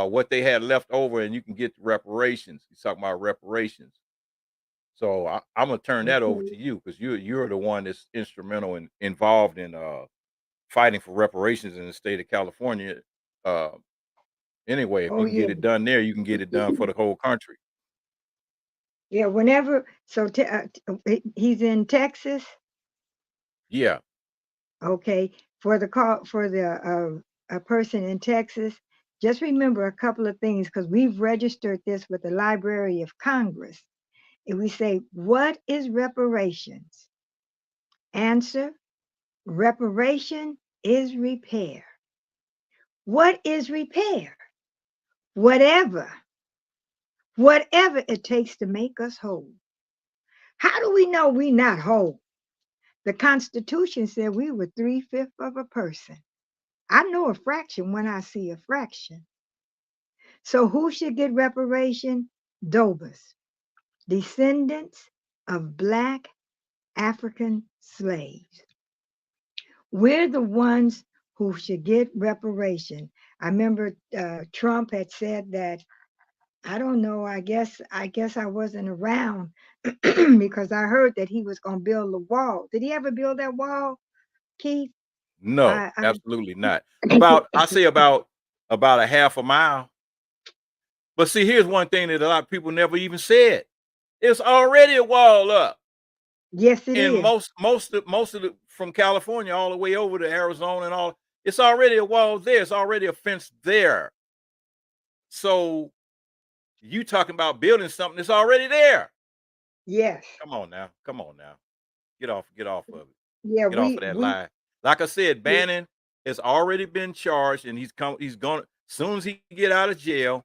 what they had left over and you can get reparations. He's talking about reparations. So I'm gonna turn that over Okay. to you because you're the one that's instrumental and involved in fighting for reparations in the state of California. Uh, anyway, if Oh you can yeah. get it done there, you can get it done for the whole country. Yeah, whenever so he's in Texas. Yeah. Okay, for the call for the a person in Texas, just remember a couple of things because we've registered this with the Library of Congress. And we say, what is reparations? Answer, reparation is repair. What is repair? Whatever, whatever it takes to make us whole. How do we know we not whole? The Constitution said we were three-fifths of a person. I know a fraction when I see a fraction. So who should get reparation? Dobas, descendants of Black African slaves. We're the ones who should get reparation. I remember Trump had said that. I don't know. I guess I wasn't around because I heard that he was going to build a wall. Did he ever build that wall, Keith? No, I absolutely not. About a half a mile. But see, here's one thing that a lot of people never even said. It's already a wall up. Yes, it And is. most of the from California all the way over to Arizona and all, it's already a wall there. It's already a fence there. So you talking about building something that's already there. Yes. Come on now. Come on now. Get off of it. Yeah, Get off of we that we lie. Like I said, we Bannon has already been charged and he's going as soon as he get out of jail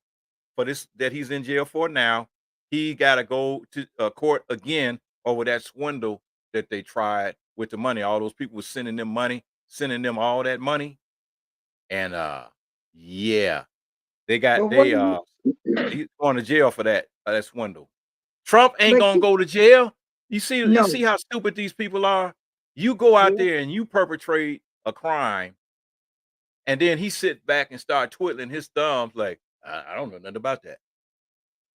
for this that he's in jail for now, he got to go to court again over that swindle that they tried with the money. All those people were sending them money, sending them all that money. And yeah, they got but what they do you he's going to jail for that swindle. Trump ain't but gonna go to jail. You no. see how stupid these people are? You go out Yeah. there and you perpetrate a crime, and then he sit back and start twiddling his thumbs like, I don't know nothing about that.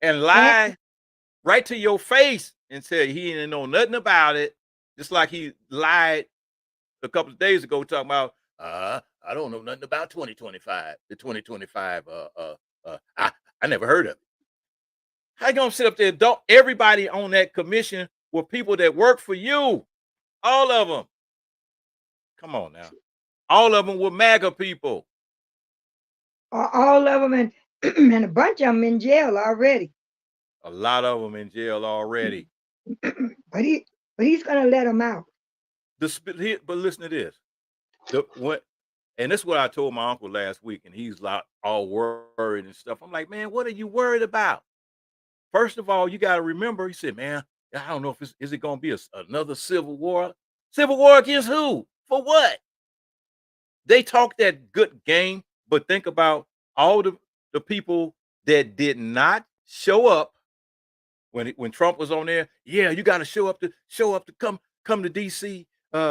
And And lie right to your face and say he didn't know nothing about it. Just like he lied a couple of days ago talking about, I don't know nothing about 2025, the 2025, I never heard of it. How you gonna sit up there? Don't everybody on that commission were people that work for you, all of them. Come on now, all of them were MAGA people. all of them and and a bunch of them in jail already. A lot of them in jail already. but he but he's gonna let them out. But listen to this. The what? And this is what I told my uncle last week, and he's like all worried and stuff. I'm like, man, what are you worried about? First of all, you got to remember. He said, man, I don't know if is it going to be another civil war. Civil war against who? For what? They talk that good game, but think about all the people that did not show up when Trump was on there. Yeah, you got to show up to come to DC.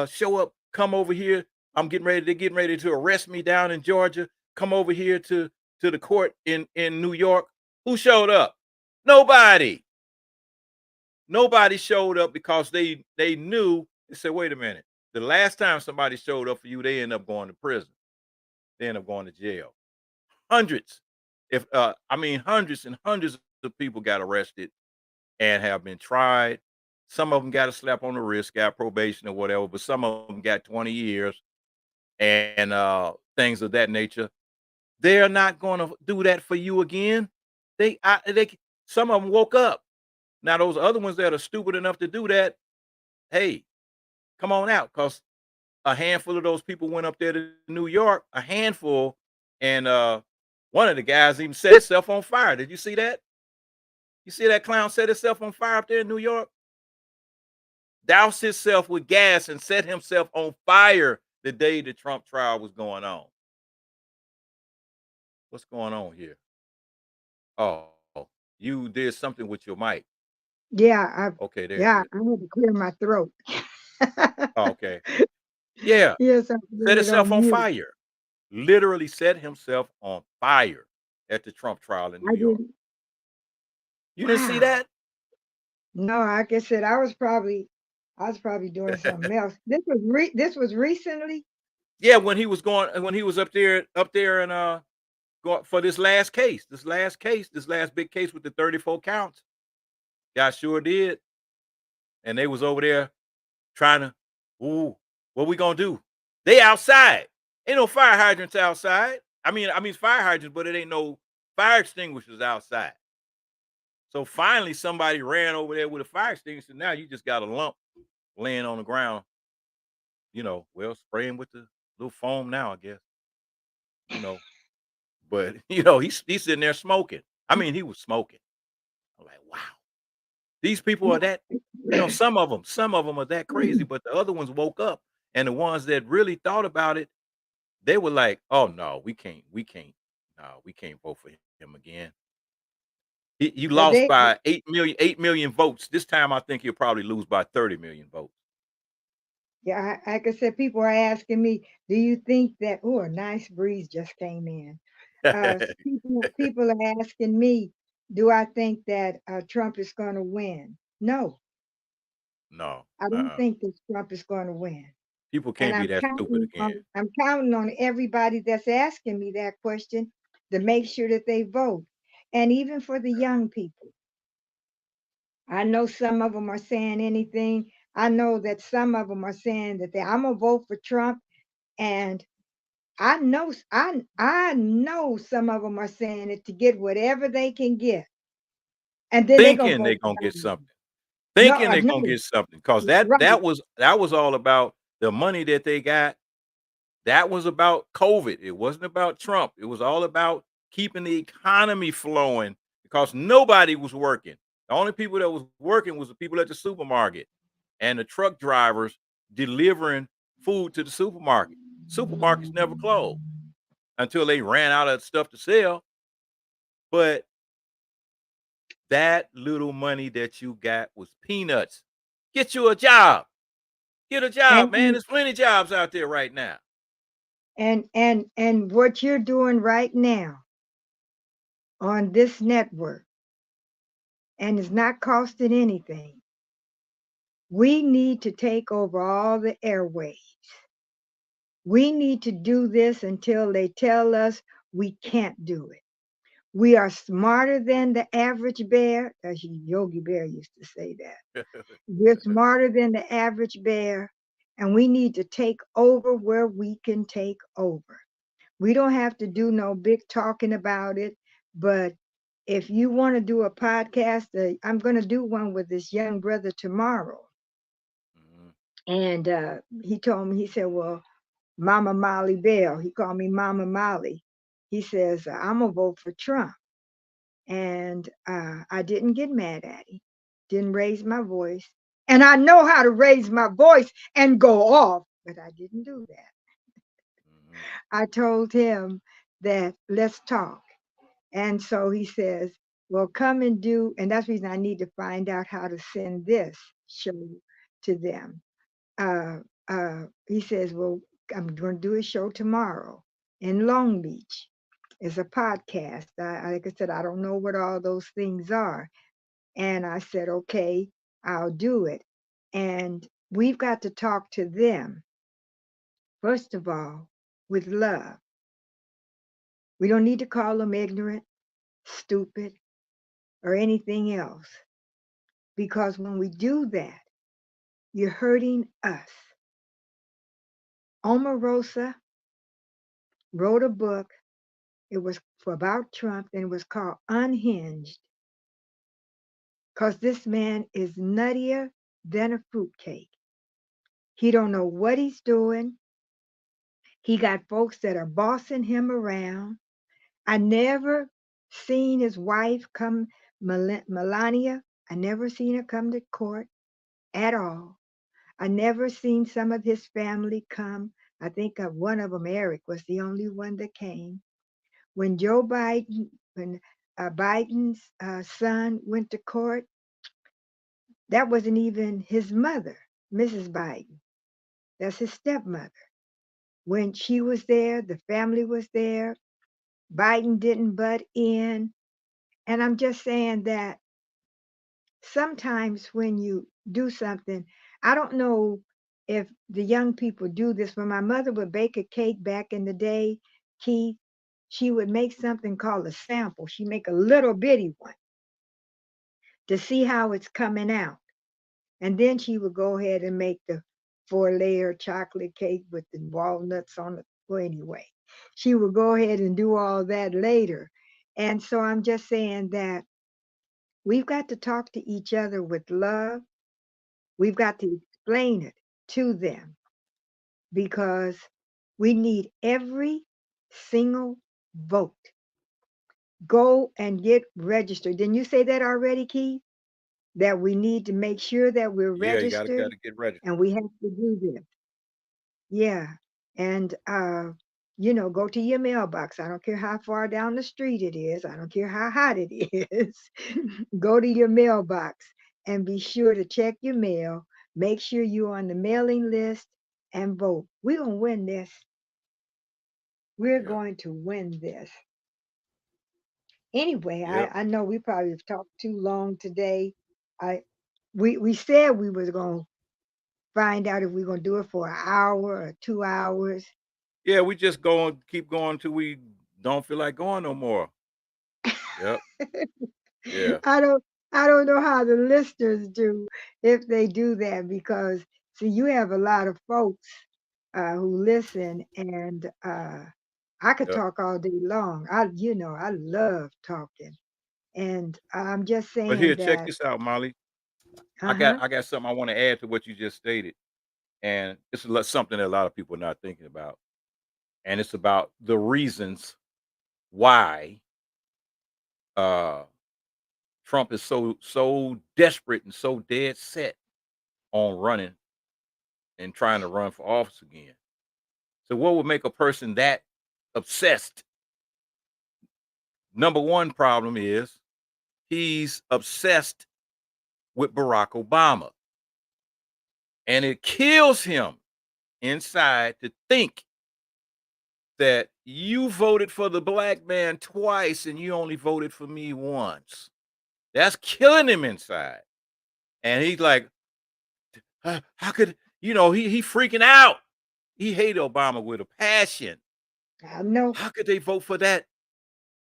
Show up, come over here. I'm getting ready. They're getting ready to arrest me down in Georgia. Come over here to the court in New York. Who showed up? Nobody. Nobody showed up because they knew. They said, wait a minute. The last time somebody showed up for you, they end up going to prison. They end up going to jail. Hundreds, if I mean hundreds and hundreds of people got arrested and have been tried. Some of them got a slap on the wrist, got probation or whatever, but some of them got 20 years and things of that nature. They're not going to do that for you again. They some of them woke up. Now those other ones that are stupid enough to do that, hey, come on out, cause a handful of those people went up there to New York, a handful, and one of the guys even set himself on fire. Did you see that? You see that clown set himself on fire up there in New York? Doused himself with gas and set himself on fire the day the Trump trial was going on. What's going on here? Oh, you did something with your mic. Yeah, Okay, there it yeah, is. I had to clear my throat. Oh, okay. Yeah, Yes, I set put it himself on on mute. fire. Literally set himself on fire at the Trump trial in New I York. didn't. You didn't see Wow. that? No, like I said, I was probably doing something else. This was recently. Yeah, when he was up there and going for this last big case with the 34 counts. Yeah, I sure did. And they was over there trying to, ooh, what we gonna do? They outside. Ain't no fire hydrants outside. I mean it's fire hydrants, but it ain't no fire extinguishers outside. So finally somebody ran over there with a fire extinguisher. Now you just got a lump laying on the ground, well, spraying with the little foam now, I guess, you know. But he's sitting there smoking. I mean, he was smoking. I'm like, wow, these people are that, some of them are that crazy, but the other ones woke up, and the ones that really thought about it, they were like, "Oh no, no, we can't vote for him again." He Well, lost by 8 million votes. This time, I think he'll probably lose by 30 million votes. yeah, like I said, people are asking me, do you think that? Oh, a nice breeze just came in. People are asking me, do I think that Trump is going to win? No, No, I don't think that Trump is going to win. people And can't be that stupid again. I'm counting on everybody that's asking me that question to make sure that they vote. And even for the young people, I know some of them are saying anything. I know that some of them are saying that I'm gonna vote for Trump, and I know some of them are saying it to get whatever they can get, and then they gonna Thinking they're vote for gonna get Biden. something. No, Thinking they're no, gonna get something, 'cause that right. that was that was all about the money that they got. That was about COVID. It wasn't about Trump. It was all about keeping the economy flowing because nobody was working. The only people that was working was the people at the supermarket and the truck drivers delivering food to the supermarket. Supermarkets never closed until they ran out of stuff to sell. But that little money that you got was peanuts. Get you a job. Get a job, man. And There's plenty of jobs out there right now. and what you're doing right now on this network, and it's not costing anything. We need to take over all the airways. We need to do this until they tell us we can't do it. We are smarter than the average bear. As Yogi Bear used to say that. We're smarter than the average bear, and we need to take over where we can take over. We don't have to do no big talking about it, but if you want to do a podcast, I'm going to do one with this young brother tomorrow. Mhm. And he told me, he said, well, Mama Mollie Bell, he called me Mama Mollie. He says, I'm going to vote for Trump. And I didn't get mad at him, didn't raise my voice. And I know how to raise my voice and go off, but I didn't do that. Mhm. I told him that let's talk. And so he says, well, come and do, and that's the reason I need to find out how to send this show to them. Uh, he says, well, I'm going to do a show tomorrow in Long Beach. It's a podcast. Like I said, I don't know what all those things are. And I said, okay, I'll do it. And we've got to talk to them, first of all, with love. We don't need to call them ignorant, stupid, or anything else. Because when we do that, you're hurting us. Omarosa wrote a book. It was for about Trump, and it was called Unhinged. Because this man is nuttier than a fruitcake. He don't know what he's doing. He got folks that are bossing him around. I never seen his wife come, Melania. I never seen her come to court at all. I never seen some of his family come. I think of one of them, Eric, was the only one that came. When Biden's son went to court, That wasn't even his mother, Mrs. Biden. That's his stepmother. When she was there, the family was there. Biden didn't butt in. And I'm just saying that sometimes when you do something, I don't know if the young people do this. When my mother would bake a cake back in the day, Keith, she would make something called a sample. She'd make a little bitty one to see how it's coming out. And then she would go ahead and make the 4-layer chocolate cake with the walnuts on it. Well, anyway, she would go ahead and do all that later. And so I'm just saying that we've got to talk to each other with love. We've got to explain it to them because we need every single vote. Go and get registered. Didn't you say that already, Keith? That we need to make sure that we're Yeah, you gotta registered gotta get ready. and we have to do this. Yeah. And go to your mailbox. I don't care how far down the street it is. I don't care how hot it is. Go to your mailbox and be sure to check your mail. Make sure you're on the mailing list and vote. We're going to win this. We're Yeah. going to win this. Anyway, Yep. I know we probably have talked too long today. I we said we was going to find out if we're going to do it for an hour or 2 hours. Yeah, we just keep going till we don't feel like going no more. Yep. Yeah. I don't I don't know how the listeners do if they do that because see you have a lot of folks who listen and I could Yep. talk all day long. I love talking. And I'm just But here, saying check that this out, Molly. uh-huh. I got something I want to add to what you just stated, and it's something that a lot of people are not thinking about, and it's about the reasons why uh, Trump is so desperate and so dead set on running and trying to run for office again. So, what would make a person that obsessed? Number one problem is he's obsessed with Barack Obama, and it kills him inside to think that you voted for the black man twice and you only voted for me once. That's killing him inside. And he's like, how could he freaking out. He hated Obama with a passion. I know. How could they vote for that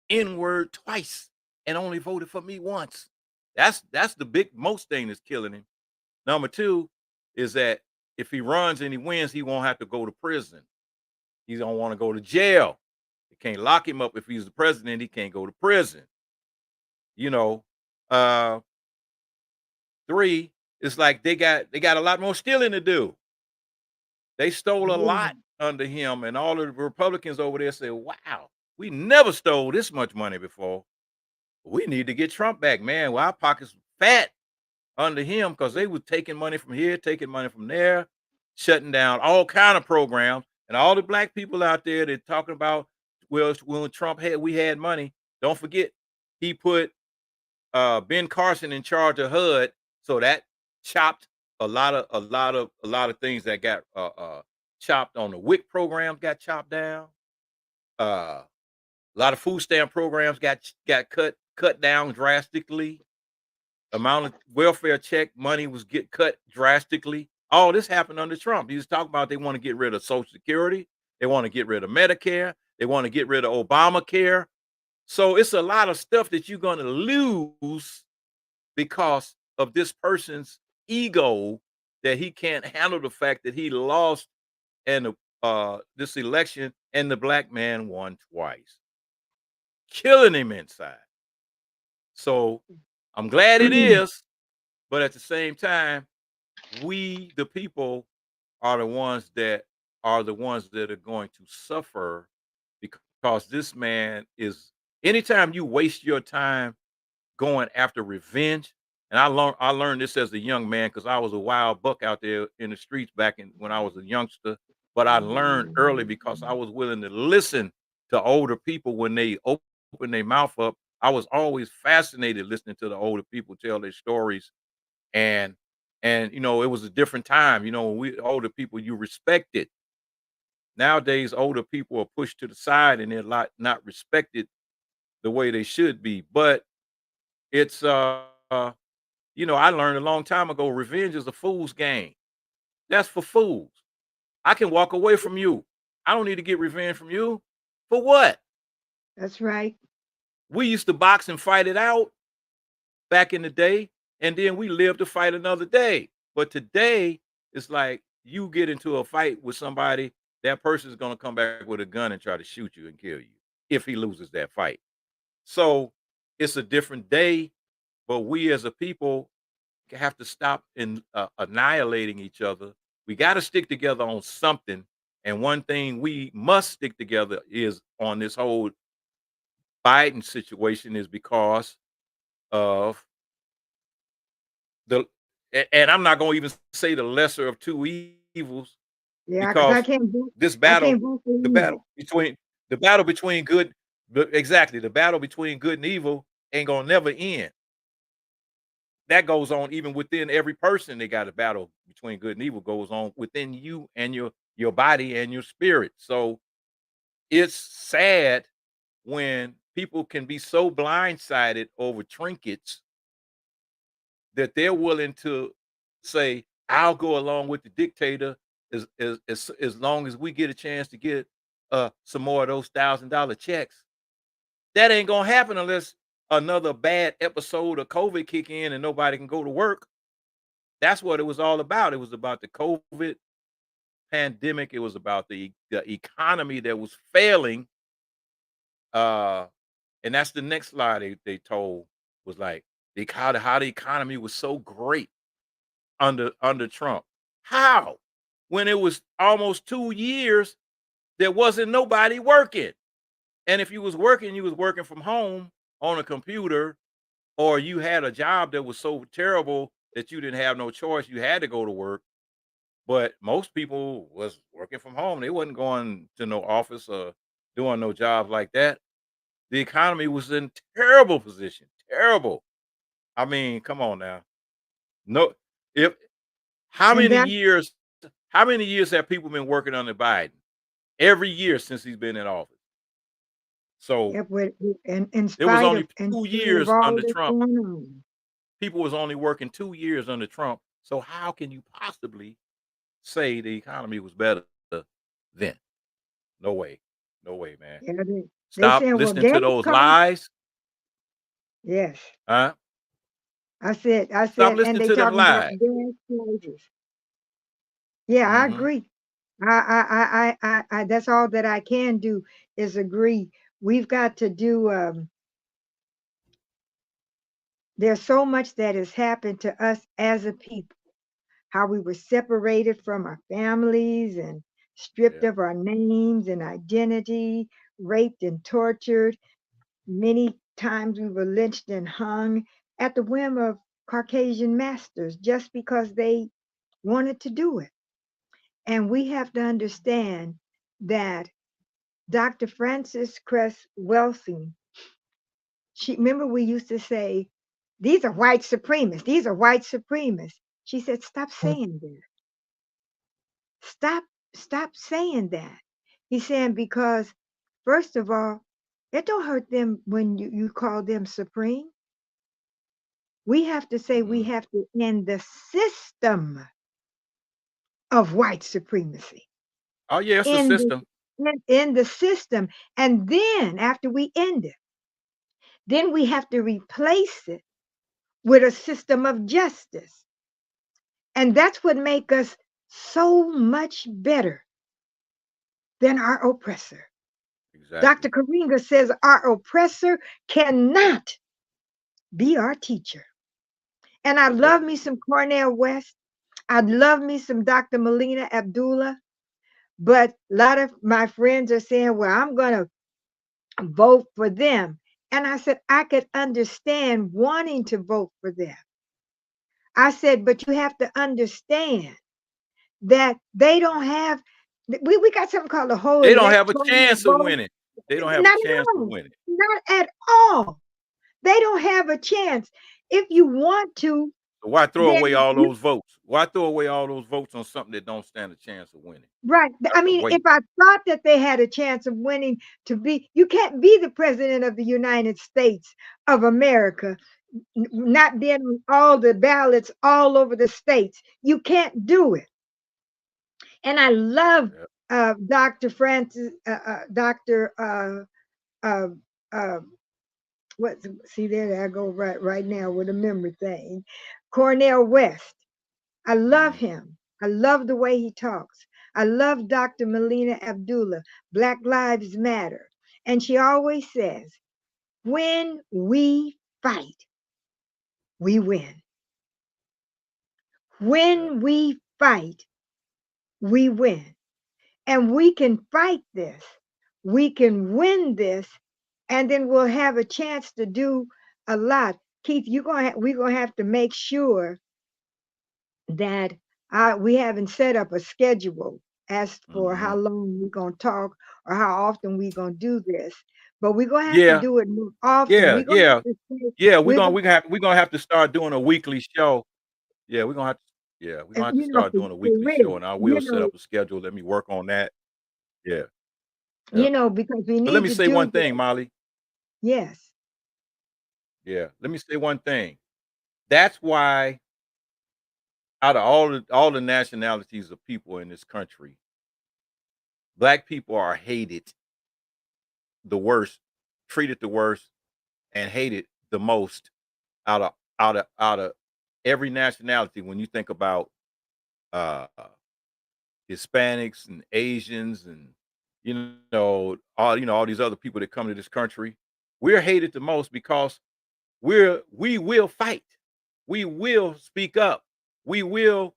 N word twice and only voted for me once? That's the big most thing that's killing him. Number two is that if he runs and he wins, he won't have to go to prison. He don't want to go to jail. They can't lock him up if he's the president. He can't go to prison. You know, uh, three, it's like they got a lot more stealing to do. They stole a Yeah. lot under him, and all of the Republicans over there say, "Wow, we never stole this much money before. We need to get Trump back, man. Well, our pockets fat under him because they were taking money from here, taking money from there, shutting down all kind of programs, and all the black people out there that talking about, well, when Trump we had money. Don't forget, he put Ben Carson in charge of HUD, so that chopped a lot of things that got chopped on the WIC programs got chopped down. A lot of food stamp programs got cut down drastically. Amount of welfare check money was get cut drastically. All this happened under Trump. He was talking about they want to get rid of Social Security, they want to get rid of Medicare, they want to get rid of Obamacare. So it's a lot of stuff that you're going to lose because of this person's ego that he can't handle the fact that he lost and this election and the black man won twice, killing him inside. So I'm glad it is, but at the same time, we the people are the ones that are going to suffer because this man is anytime you waste your time going after revenge. And I learned this as a young man because I was a wild buck out there in the streets back in when I was a youngster. But I learned early because I was willing to listen to older people when they open their mouth up. I was always fascinated listening to the older people tell their stories. and you know, it was a different time. You know, when we older people, you respected. Nowadays, older people are pushed to the side and they're not respected the way they should be. But it's you know, I learned a long time ago, revenge is a fool's game. That's for fools. I can walk away from you. I don't need to get revenge from you. For what? That's right. We used to box and fight it out back in the day, and then we live to fight another day. But today, it's like you get into a fight with somebody, that person is going to come back with a gun and try to shoot you and kill you if he loses that fight. So it's a different day, but we as a people have to stop annihilating each other. We got to stick together on something. And one thing we must stick together is on this whole Biden situation is because of the and I'm not going to even say the lesser of two evils, Yeah, because because this I battle, can't vote for the battle evil. between the battle between good, exactly, the battle between good and evil ain't gonna never end. That goes on even within every person. They got a battle between good and evil goes on within you and your body and your spirit. So it's sad when people can be so blindsided over trinkets that they're willing to say, "I'll go along with the dictator as long as we get a chance to get some more of those $1,000 checks." That ain't gonna happen unless another bad episode of COVID kick in and nobody can go to work. That's what it was all about. It was about the COVID pandemic. It was about the economy that was failing. Uh, and that's the next lie they told, was like how the economy was so great under Trump. How? When it was almost 2 years, there wasn't nobody working. And if you was working from home on a computer, or you had a job that was so terrible that you didn't have no choice, you had to go to work. But most people was working from home. They wasn't going to no office or doing no jobs like that. The economy was in terrible position. Terrible. I mean, come on now. No, if how And many that years how many years have people been working under Biden? Every year since he's been in office. So if with in it was spite only of in two spite of years all under that's Trump. going on. People was only working 2 years under Trump. So how can you possibly say the economy was better then? No way. No way, man. Yeah, they Stop saying, well, listening to gas those costs. lies. Yes. Huh? I Stop said, and listening they to them talking about lies. gas prices. Yeah, I Hmm. agree. That's all that I can do is agree. We've got to do, there's so much that has happened to us as a people, how we were separated from our families and stripped Yeah. of our names and identity, raped and tortured. Many times we were lynched and hung at the whim of Caucasian masters just because they wanted to do it. And we have to understand that Dr. Frances Cress Welsing, she remember we used to say, these are white supremacists, these are white supremacists. She said, stop saying that. Stop, stop saying that. He's saying because first of all, it don't hurt them when you call them supreme. We have to say we Hmm. have to end the system of white supremacy. Oh yeah, it's a In the system. in the system. And then after we end it, then we have to replace it with a system of justice. And that's what makes us so much better than our oppressor. Dr. Exactly. Karinga says our oppressor cannot be our teacher. And I love Exactly. me some Cornell West. I'd love me some Dr. Melina Abdullah. But a lot of my friends are saying, well, I'm going to vote for them. And I said, I could understand wanting to vote for them. I said, but you have to understand that they don't have, we got something called the whole They don't have a electoral chance of vote. winning. They don't have a Not chance at of all. winning. Not at all. They don't have a chance. If you want to, So why throw away then all you those votes? Why throw away all those votes on something that don't stand a chance of winning? right. I That's a mean, if waste. I thought that they had a chance of winning to be, you can't be the president of the United States of America, not being on all the ballots all over the states. You can't do it. And I love Yeah. Dr. Francis, Dr. Uh, uh, what? See there I go right now with a memory thing. Cornell West. I love Mhm. him. I love the way he talks. I love Dr. Melina Abdullah. Black Lives Matter. And she always says, when we fight, we win. Yeah. When we fight, we win. And we can fight this. We can win this. And then we'll have a chance to do a lot. Keith, we're gonna have to make sure that we haven't set up a schedule as for how Mhm. long we're going to talk or how often we're going to do this. But we're going to have to Yeah. do it more often. Yeah. We're going to Yeah. have to say, Yeah. we're going We're gonna have to start doing a weekly show. Yeah, we're gonna have to yeah, we're gonna have to start doing a for weekly show real, and I will set up a schedule. Let me work on that. Yeah. Yeah. because we But let need me to say do one thing, this. Molly. Yes. Yeah. Let me say one thing. That's why out of all the nationalities of people in this country, black people are hated the worst, treated the worst, and hated the most out of every nationality when you think about uh Hispanics and Asians and all these other people that come to this country. We're hated the most because we will fight. We will speak up. We will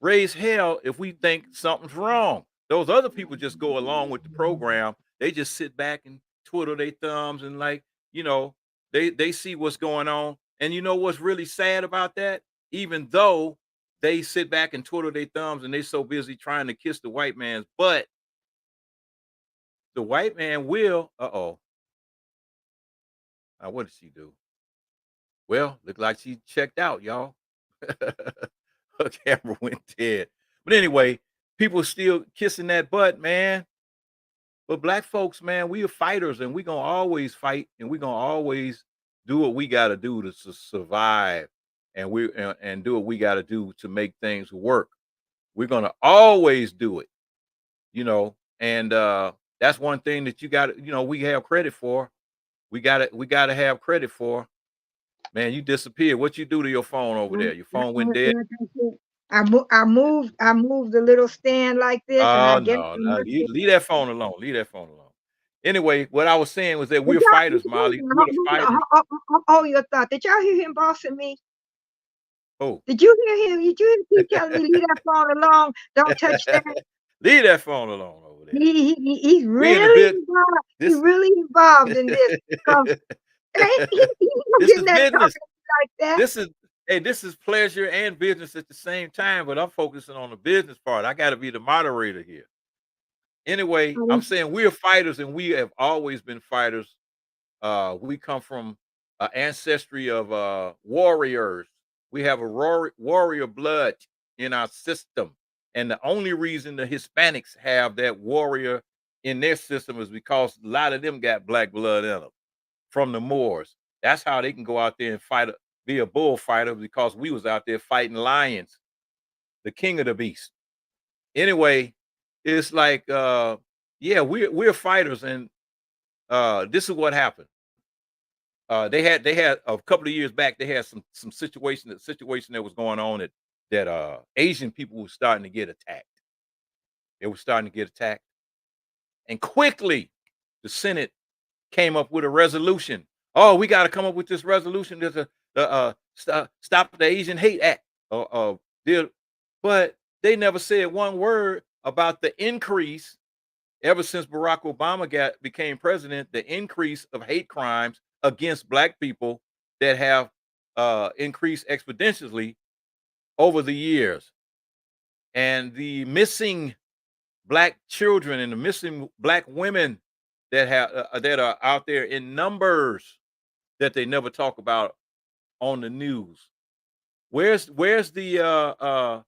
raise hell if we think something's wrong. Those other people just go along with the program. They just sit back and twiddle their thumbs and you know, they see what's going on. And you know what's really sad about that? Even though they sit back and twiddle their thumbs and they so busy trying to kiss the white man's butt, the white man will, what did she do? Well, look like she checked out, y'all. Her camera went dead. But anyway, people still kissing that butt, man. But black folks, man, we are fighters and we gonna always fight and we gonna always do what we gotta do to survive and do what we gotta do to make things work. We're gonna always do it, and that's one thing that we have credit for. We gotta have credit for. Man, you disappeared. What you do to your phone over there? Your phone went dead. Like I said, I moved the little stand like this, and I Oh guess no, I no, must be. leave that phone alone. Leave that phone alone. Anyway, what I was saying was that Did we're y'all, fighters, Molly. hold We're on, the fighters. hold your thought. Did y'all hear him bossing me? Oh, Did you hear him? Did you hear him telling me leave that phone alone? Don't touch that. leave that phone alone over there. He's We in the really bit. involved. He's This really involved in this because he don't this get is that business. talking like that. This is this is pleasure and business at the same time. But I'm focusing on the business part. I got to be the moderator here. Anyway, I'm Um, saying we're fighters, and we have always been fighters. We come from an ancestry of warriors. We have a warrior blood in our system. And the only reason the Hispanics have that warrior in their system is because a lot of them got black blood in them from the Moors. That's how they can go out there and be a bullfighter because we was out there fighting lions, the king of the beast. Anyway, it's like yeah, we're fighters and this is what happened. They had a couple of years back. They had some situation that was going on that Asian people were starting to get attacked. They were starting to get attacked, and quickly the Senate came up with a resolution. Oh, we got to come up with this resolution. There's stop the Asian Hate Act. There, but they never said one word about the increase ever since Barack Obama became president, the increase of hate crimes against black people that have increased exponentially over the years, and the missing black children and the missing black women that are out there in numbers that they never talk about on the news. Where's the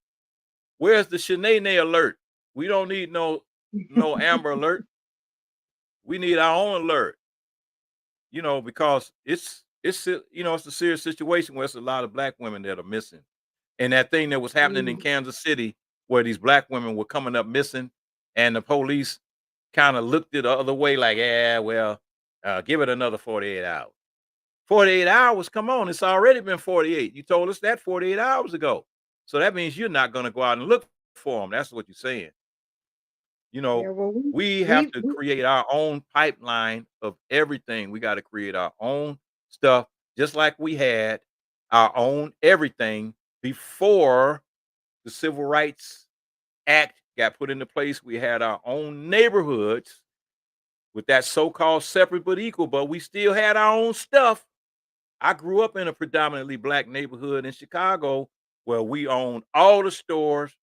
where's the Shanae alert? We don't need no Amber alert. We need our own alert. Because it's a serious situation where it's a lot of black women that are missing. And that thing that was happening in Mm. Kansas City, where these black women were coming up missing, and the police kind of looked it the other way, like, yeah, well, give it another 48 hours. 48 hours? Come on, it's already been 48. You told us that 48 hours ago. So that means you're not going to go out and look for them. That's what you're saying. You Yeah, know, well, we have we, to we create our own pipeline of everything. We got to create our own stuff, just like we had our own everything before the Civil Rights Act got put into place. We had our own neighborhoods with that so-called separate but equal, but we still had our own stuff. I grew up in a predominantly black neighborhood in Chicago where we owned all the stores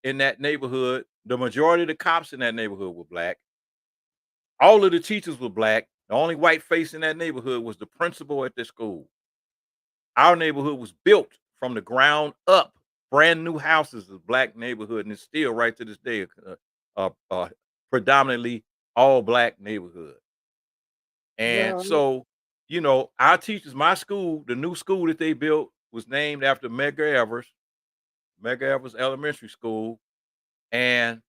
in that neighborhood. The majority of the cops in that neighborhood were black. All of the teachers were black. The only white face in that neighborhood was the principal at the school. Our neighborhood was built from the ground up, brand new houses, a black neighborhood, and it's still right to this day predominantly all black neighborhood. And well, so, our teachers, my school, the new school that they built was named after Medgar Evers Elementary School. And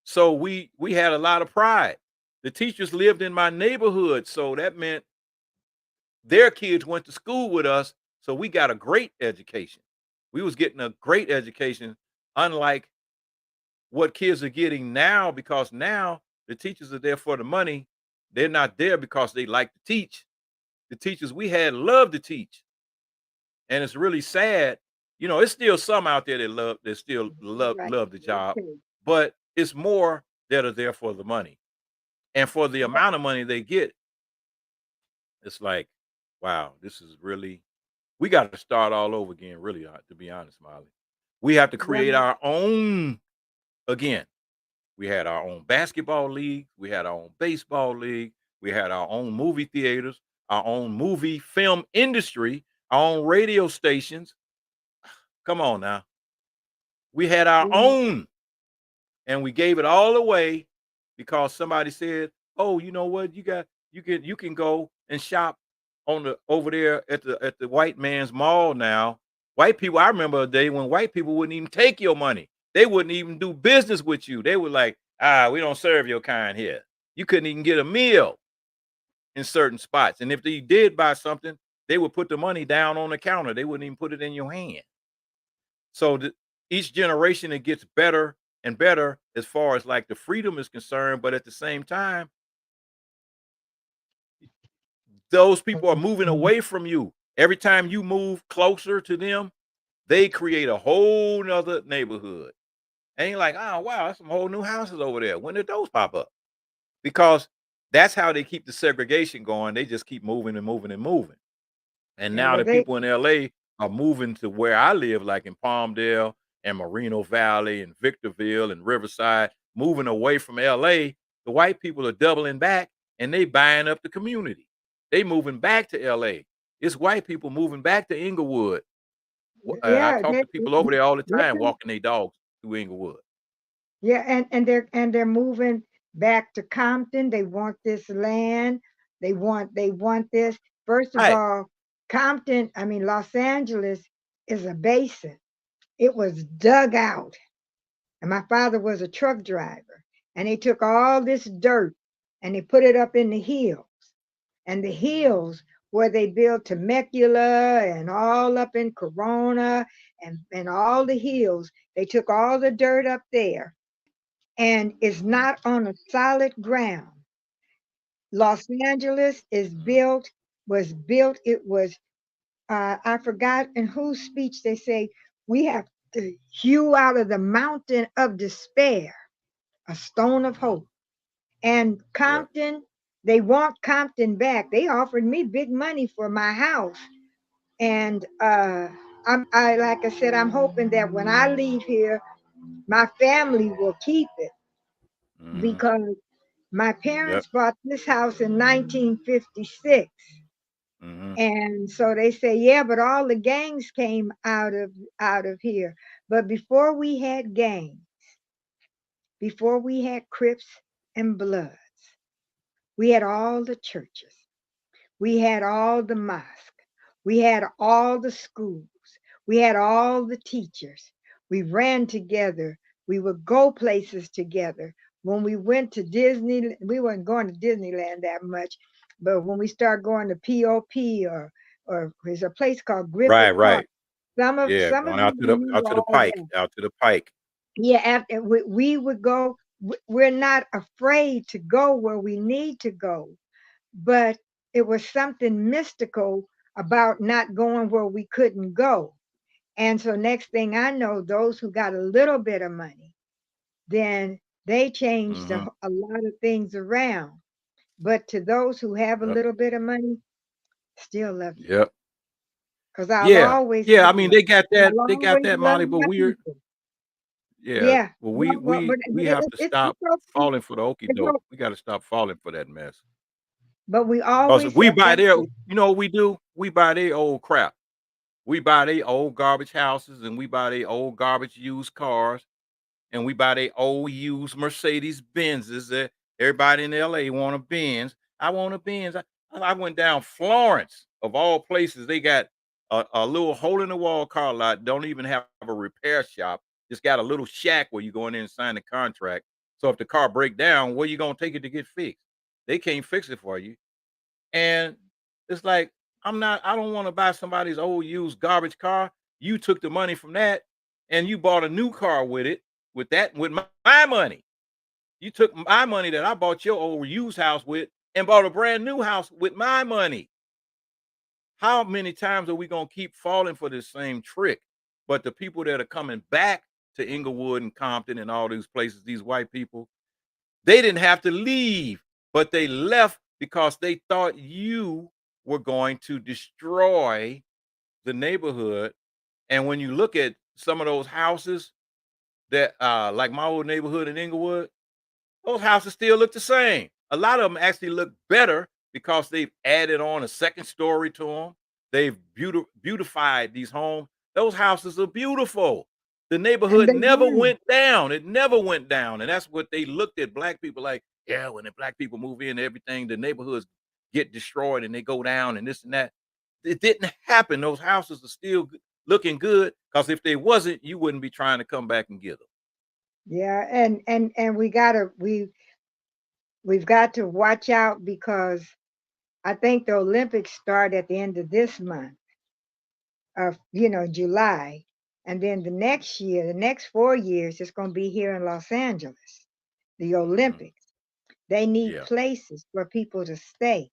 so we had a lot of pride. The teachers lived in my neighborhood, so that meant their kids went to school with us, so we got a great education. We was getting a great education, unlike what kids are getting now, because now the teachers are there for the money. They're not there because they like to teach. The teachers we had loved to teach, and it's really sad. It's still some out there that still right. love the job, Okay. but it's more that are there for the money, and for the Yeah, amount of money they get. It's like, wow, this is really, we got to start all over again, really, to be honest, Molly. We have to create well, our own again. We had our own basketball league, we had our own baseball league, we had our own movie theaters, our own movie film industry, our own radio stations. Come on now. We had our well, own, and we gave it all away because somebody said, "Oh, you know what? You can go and shop on the over there at the white man's mall now." White people, I remember a day when white people wouldn't even take your money. They wouldn't even do business with you. They were like, we don't serve your kind here. You couldn't even get a meal in certain spots. And if they did buy something, they would put the money down on the counter. They wouldn't even put it in your hand. So each generation, it gets better and better as far as like the freedom is concerned, but at the same time, those people are moving away from you. Every time you move closer to them, they create a whole nother neighborhood. And you're like, oh wow, that's some whole new houses over there. When did those pop up? Because that's how they keep the segregation going. They just keep moving and moving and moving. And yeah, now well, the people in LA are moving to where I live, like in Palmdale and Moreno Valley and Victorville and Riverside, moving away from LA. The white people are doubling back and they buying up the community. They moving back to LA. It's white people moving back to Inglewood. I yeah, talk to people over there all the time yeah, walking their dogs through Inglewood. yeah, and they're moving back to Compton. They want this land. They want this. First of Right. all, Compton, I mean Los Angeles is a basin. It was dug out. And my father was a truck driver. And they took all this dirt and they put it up in the hills. And the hills where they built Temecula and all up in Corona and all the hills, they took all the dirt up there and it's Mhm, not on a solid ground. Los Angeles mhm, was built, it was, I forgot in whose speech they say, we have to hew out of the mountain of despair a stone of mhm. hope. And Yeah. Compton, they want Compton back. They offered me big money for my house. And I like I said, I'm hoping that when I leave here, my family will keep it Mhm. because my Yep. parents bought this house in 1956. Mm-hmm. And so they say, yeah, but all the gangs came out of here. But before we had gangs, before we had Crips and Bloods, we had all the churches. We had all the mosques. We had all the schools. We had all the teachers. We ran together. We would go places together. When we went to Disney, we weren't going to Disneyland that much, but when we started going to POP or there's a place called Right, Griffith Park. right. Yeah, Some of going you out knew to the all pike, that. out to the pike. Yeah, after we would go, we're not afraid to go where we need to go, but it was something mystical about not going where we couldn't go. And so next thing I know, those who got a little bit of money, then they changed Mm-hmm. a lot of things around. But to those who have a Yep. little bit of money, still love you. Yep. Because I've Yeah. always Yeah. I mean, loved, They I'll got always that, love Molly. But my we're people. yeah. Yeah. Well, But we have to stop it's okay. falling for the okey It's doke. okay. We got to stop falling for that mess. But we Cause always we said buy that's their, the, what we do? We buy their old crap. We buy their old garbage houses, and we buy their old garbage used cars, and we buy their old used Mercedes Benzes. That everybody in LA want a Benz. I want a Benz. I went down Florence of all places. They got a little hole in the wall car lot. Don't even have a repair shop. Just got a little shack where you go in there and sign the contract. So if the car break down, where you gonna take it to get fixed? They can't fix it for you. And it's like, I don't want to buy somebody's old used garbage car. You took the money from that and you bought a new car with it, with my money. You took my money that I bought your old used house with and bought a brand new house with my money. How many times are we going to keep falling for this same trick? But the people that are coming back to Inglewood and Compton and all these places, these white people, they didn't have to leave, but they left because they thought you were going to destroy the neighborhood. And when you look at some of those houses that like my old neighborhood in Inglewood, those houses still look the same. A lot of them actually look better because they've added on a second story to them. They've beautified these homes. Those houses are beautiful. The and neighborhood they never were. went down. It never went down. And that's what they looked at black people like, yeah, when the black people move in, everything, the neighborhoods get destroyed and they go down and this and that. It didn't happen. Those houses are still looking good because if they wasn't, you wouldn't be trying to come back and get them. Yeah, and we've got to watch out because I think the Olympics start at the end of this month of July, and then the next year, the next 4 years, it's going to be here in Los Angeles, the Hmm. Olympics. They need Yeah. places for people to stay.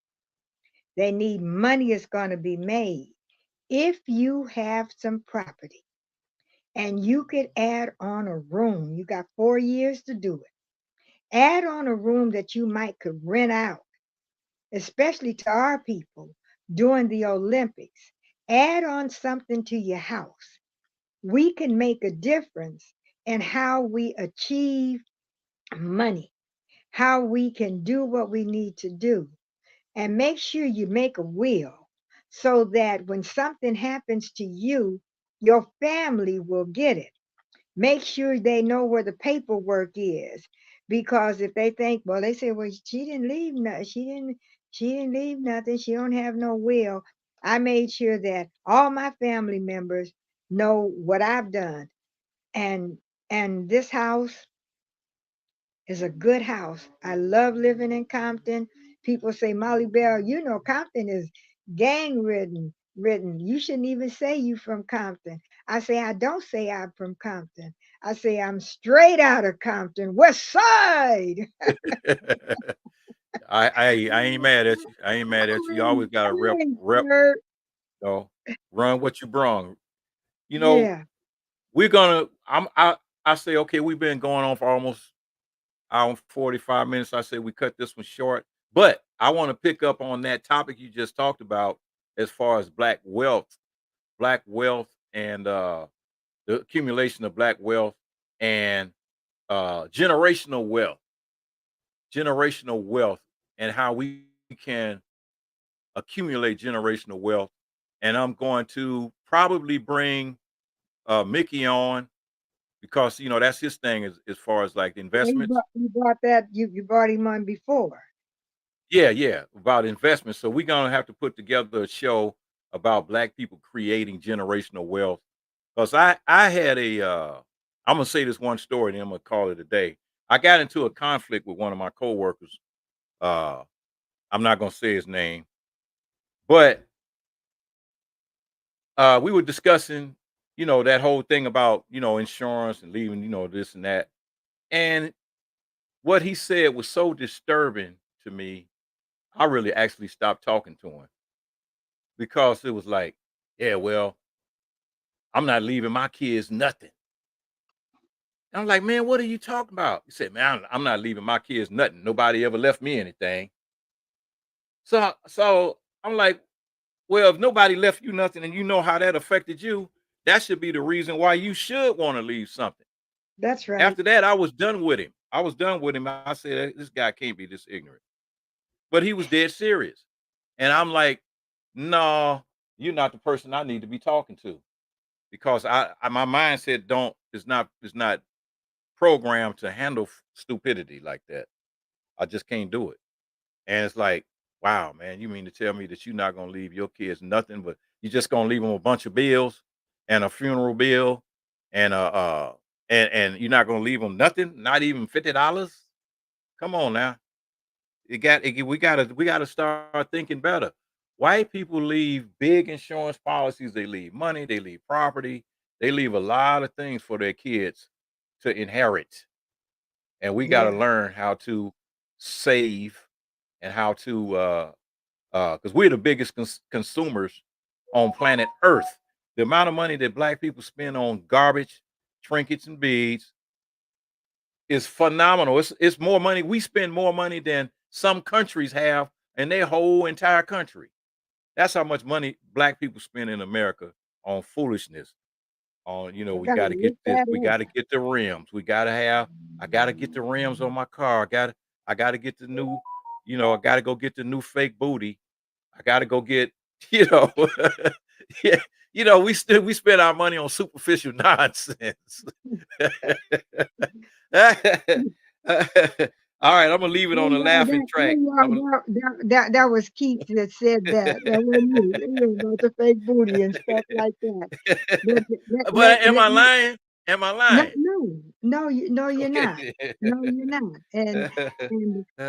They need money is going to be made. If you have some property and you could add on a room, you got 4 years to do it. Add on a room that you might could rent out, especially to our people during the Olympics. Add on something to your house. We can make a difference in how we achieve money, how we can do what we need to do. And make sure you make a will so that when something happens to you, your family will get it. Make sure they know where the paperwork is, because if they think, well, they say, well, she didn't leave nothing, she didn't leave nothing, she don't have no will. I made sure that all my family members know what I've done. And this house is a good house. I love living in Compton. People say, Molly Bell, Compton is gang ridden. You shouldn't even say you from Compton. I say, I don't say I'm from Compton. I say I'm straight out of Compton, West Side. I ain't mad at you. I ain't mad at you. You always got to Thanks, rep, Kurt. you know, run what you brung. You know, Yeah. we're gonna. I say okay. We've been going on for almost hour and 45 minutes. I say we cut this one short, but I want to pick up on that topic you just talked about as far as black wealth, and the accumulation of black wealth and generational wealth, and how we can accumulate generational wealth, and I'm going to probably bring Mickey on because that's his thing as far as like Well, investments. you bought that, you bought him on before. Yeah, yeah, about investments. So we're gonna have to put together a show about black people creating generational wealth. Because I had a I'm gonna say this one story, and then I'm gonna call it a day. I got into a conflict with one of my coworkers. Uh, I'm not gonna say his name, but we were discussing, that whole thing about insurance and leaving, this and that. And what he said was so disturbing to me. I really actually stopped talking to him because it was like, yeah, well, I'm not leaving my kids nothing. And I'm like, man, what are you talking about? He said, man, I'm not leaving my kids nothing. Nobody ever left me anything. So I'm like, well, if nobody left you nothing and you know how that affected you, that should be the reason why you should want to leave something. That's right. After that, I was done with him. I was done with him. I said, this guy can't be this ignorant. But he was dead serious. And I'm like, no, you're not the person I need to be talking to. Because my mindset don't is not programmed to handle stupidity like that. I just can't do it. And it's like, wow, man, you mean to tell me that you're not gonna leave your kids nothing, but you're just gonna leave them a bunch of bills and a funeral bill and and you're not gonna leave them nothing, not even $50? Come on now. We gotta start thinking better. White people leave big insurance policies, they leave money, they leave property, they leave a lot of things for their kids to inherit. And we gotta Yeah. learn how to save and how to because we're the biggest consumers on planet Earth. The amount of money that black people spend on garbage, trinkets, and beads is phenomenal. It's more money. We spend more money than some countries have in their whole entire country. That's how much money black people spend in America on foolishness. On I we gotta got to get look this. that We got up. to get the rims. We got to have. I got to get the rims on my car. I got to get the new. I got to go get the new fake booty. I got to go get. You know. Yeah. We spend our money on superficial nonsense. All right, I'm gonna leave it on Hey, a laughing track. I'm gonna, that was Keith that said that. That wasn't you. It was about the fake booty and stuff like that. But but am let I me lying? Am I no, lying? no, no, no, you're not. Okay. No, you're not. And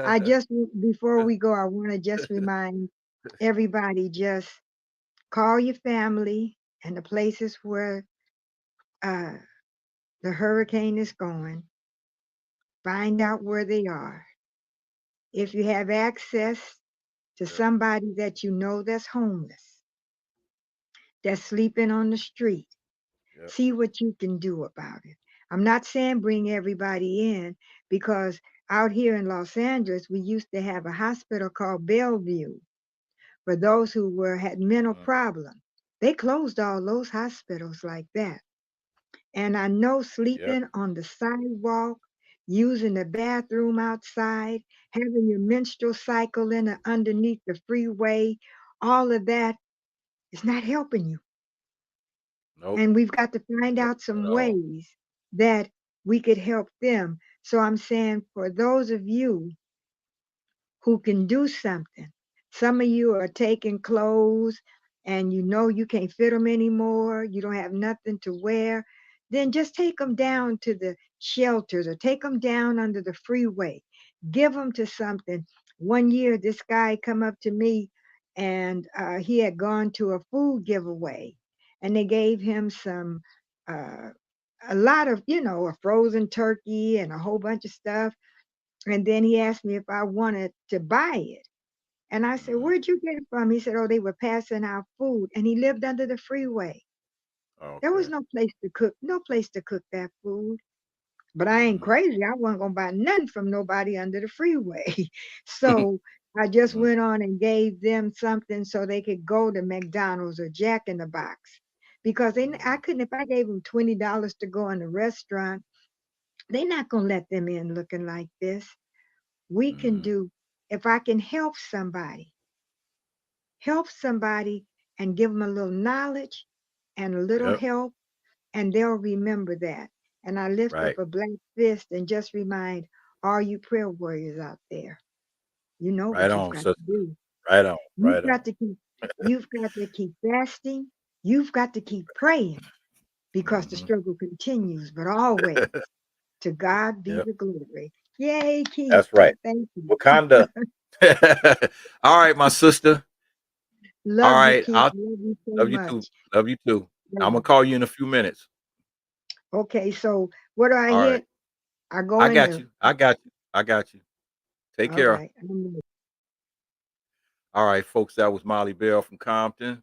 I just before we go, I want to just remind everybody, just call your family and the places where uh, the hurricane is going. Find out where they are. If you have access to Yep, somebody that you know that's homeless, that's sleeping on the street, yep, see what you can do about it. I'm not saying bring everybody in because out here in Los Angeles, we used to have a hospital called Bellevue for those who had mental mhm, problems. They closed all those hospitals like that. And I know yep, sleeping on the sidewalk, using the bathroom outside, having your menstrual cycle in underneath the freeway, all of that is not helping you. nope, And we've got to find nope, out at some all. ways that we could help them. So I'm saying for those of you who can do something. Some of you are taking clothes and you know you can't fit them anymore, you don't have nothing to wear, then just take them down to the shelters or take them down under the freeway. Give them to something. One year, this guy come up to me and he had gone to a food giveaway and they gave him uh, a lot of, a frozen turkey and a whole bunch of stuff. And then he asked me if I wanted to buy it. And I said, Mhm, where'd you get it from? He said, oh, they were passing out food. And he lived under the freeway. There was okay. no place to cook, no place to cook that food. But I ain't Mhm, crazy. I wasn't going to buy nothing from nobody under the freeway. So I just mhm, went on and gave them something so they could go to McDonald's or Jack in the Box. Because I mhm, couldn't, if I gave them $20 to go in the restaurant, they're not going to let them in looking like this. We can mhm, do, if I can help somebody, help somebody and give them a little knowledge and a little Yep. help, and they'll remember that. And I lift Right. up a black fist and just remind all you prayer warriors out there, you know Right what you've on, got to sister. do. Right on. You've Right on. got to keep you've got to keep fasting. You've got to keep praying because the Hmm. struggle continues, but always to God be Yep. the glory. Yay, Keith. That's right. Thank you. Wakanda. All right, my sister. All Love you, right. Keith. I'll Love you so love you too. much. Love you too. I'm gonna Yeah. call you in a few minutes. Okay, so what do I All right. hit? I go I in got the you. I got you. I got you. Take all care. right. All right, folks. That was Molly Bell from Compton.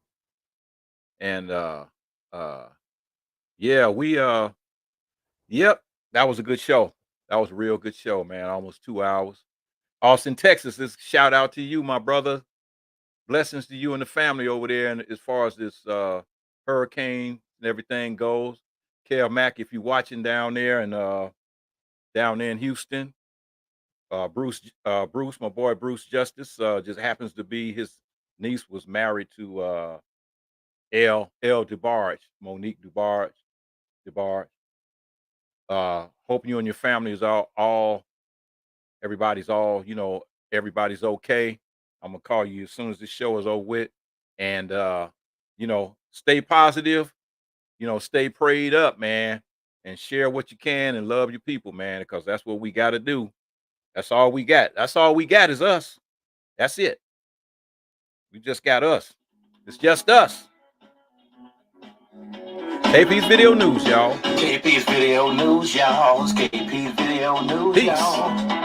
And uh yeah, yep, that was a good show. That was a real good show, man. Almost 2 hours. Austin, Texas. This shout out to you, my brother. Blessings to you and the family over there. And as far as this hurricane and everything goes, Kev Mack, if you're watching down there and down there in Houston, Bruce, my boy Bruce Justice, just happens to be his niece was married to L DeBarge, Monique DeBarge. Hope you and your family is all everybody's all, everybody's okay. I'm gonna call you as soon as this show is over with. And stay positive, stay prayed up, man, and share what you can and love your people, man, because that's what we gotta do. That's all we got. That's all we got is us. That's it. We just got us. It's just us. KP's Video News, y'all. KP's Video News, y'all. It's KP's Video News, Peace. y'all.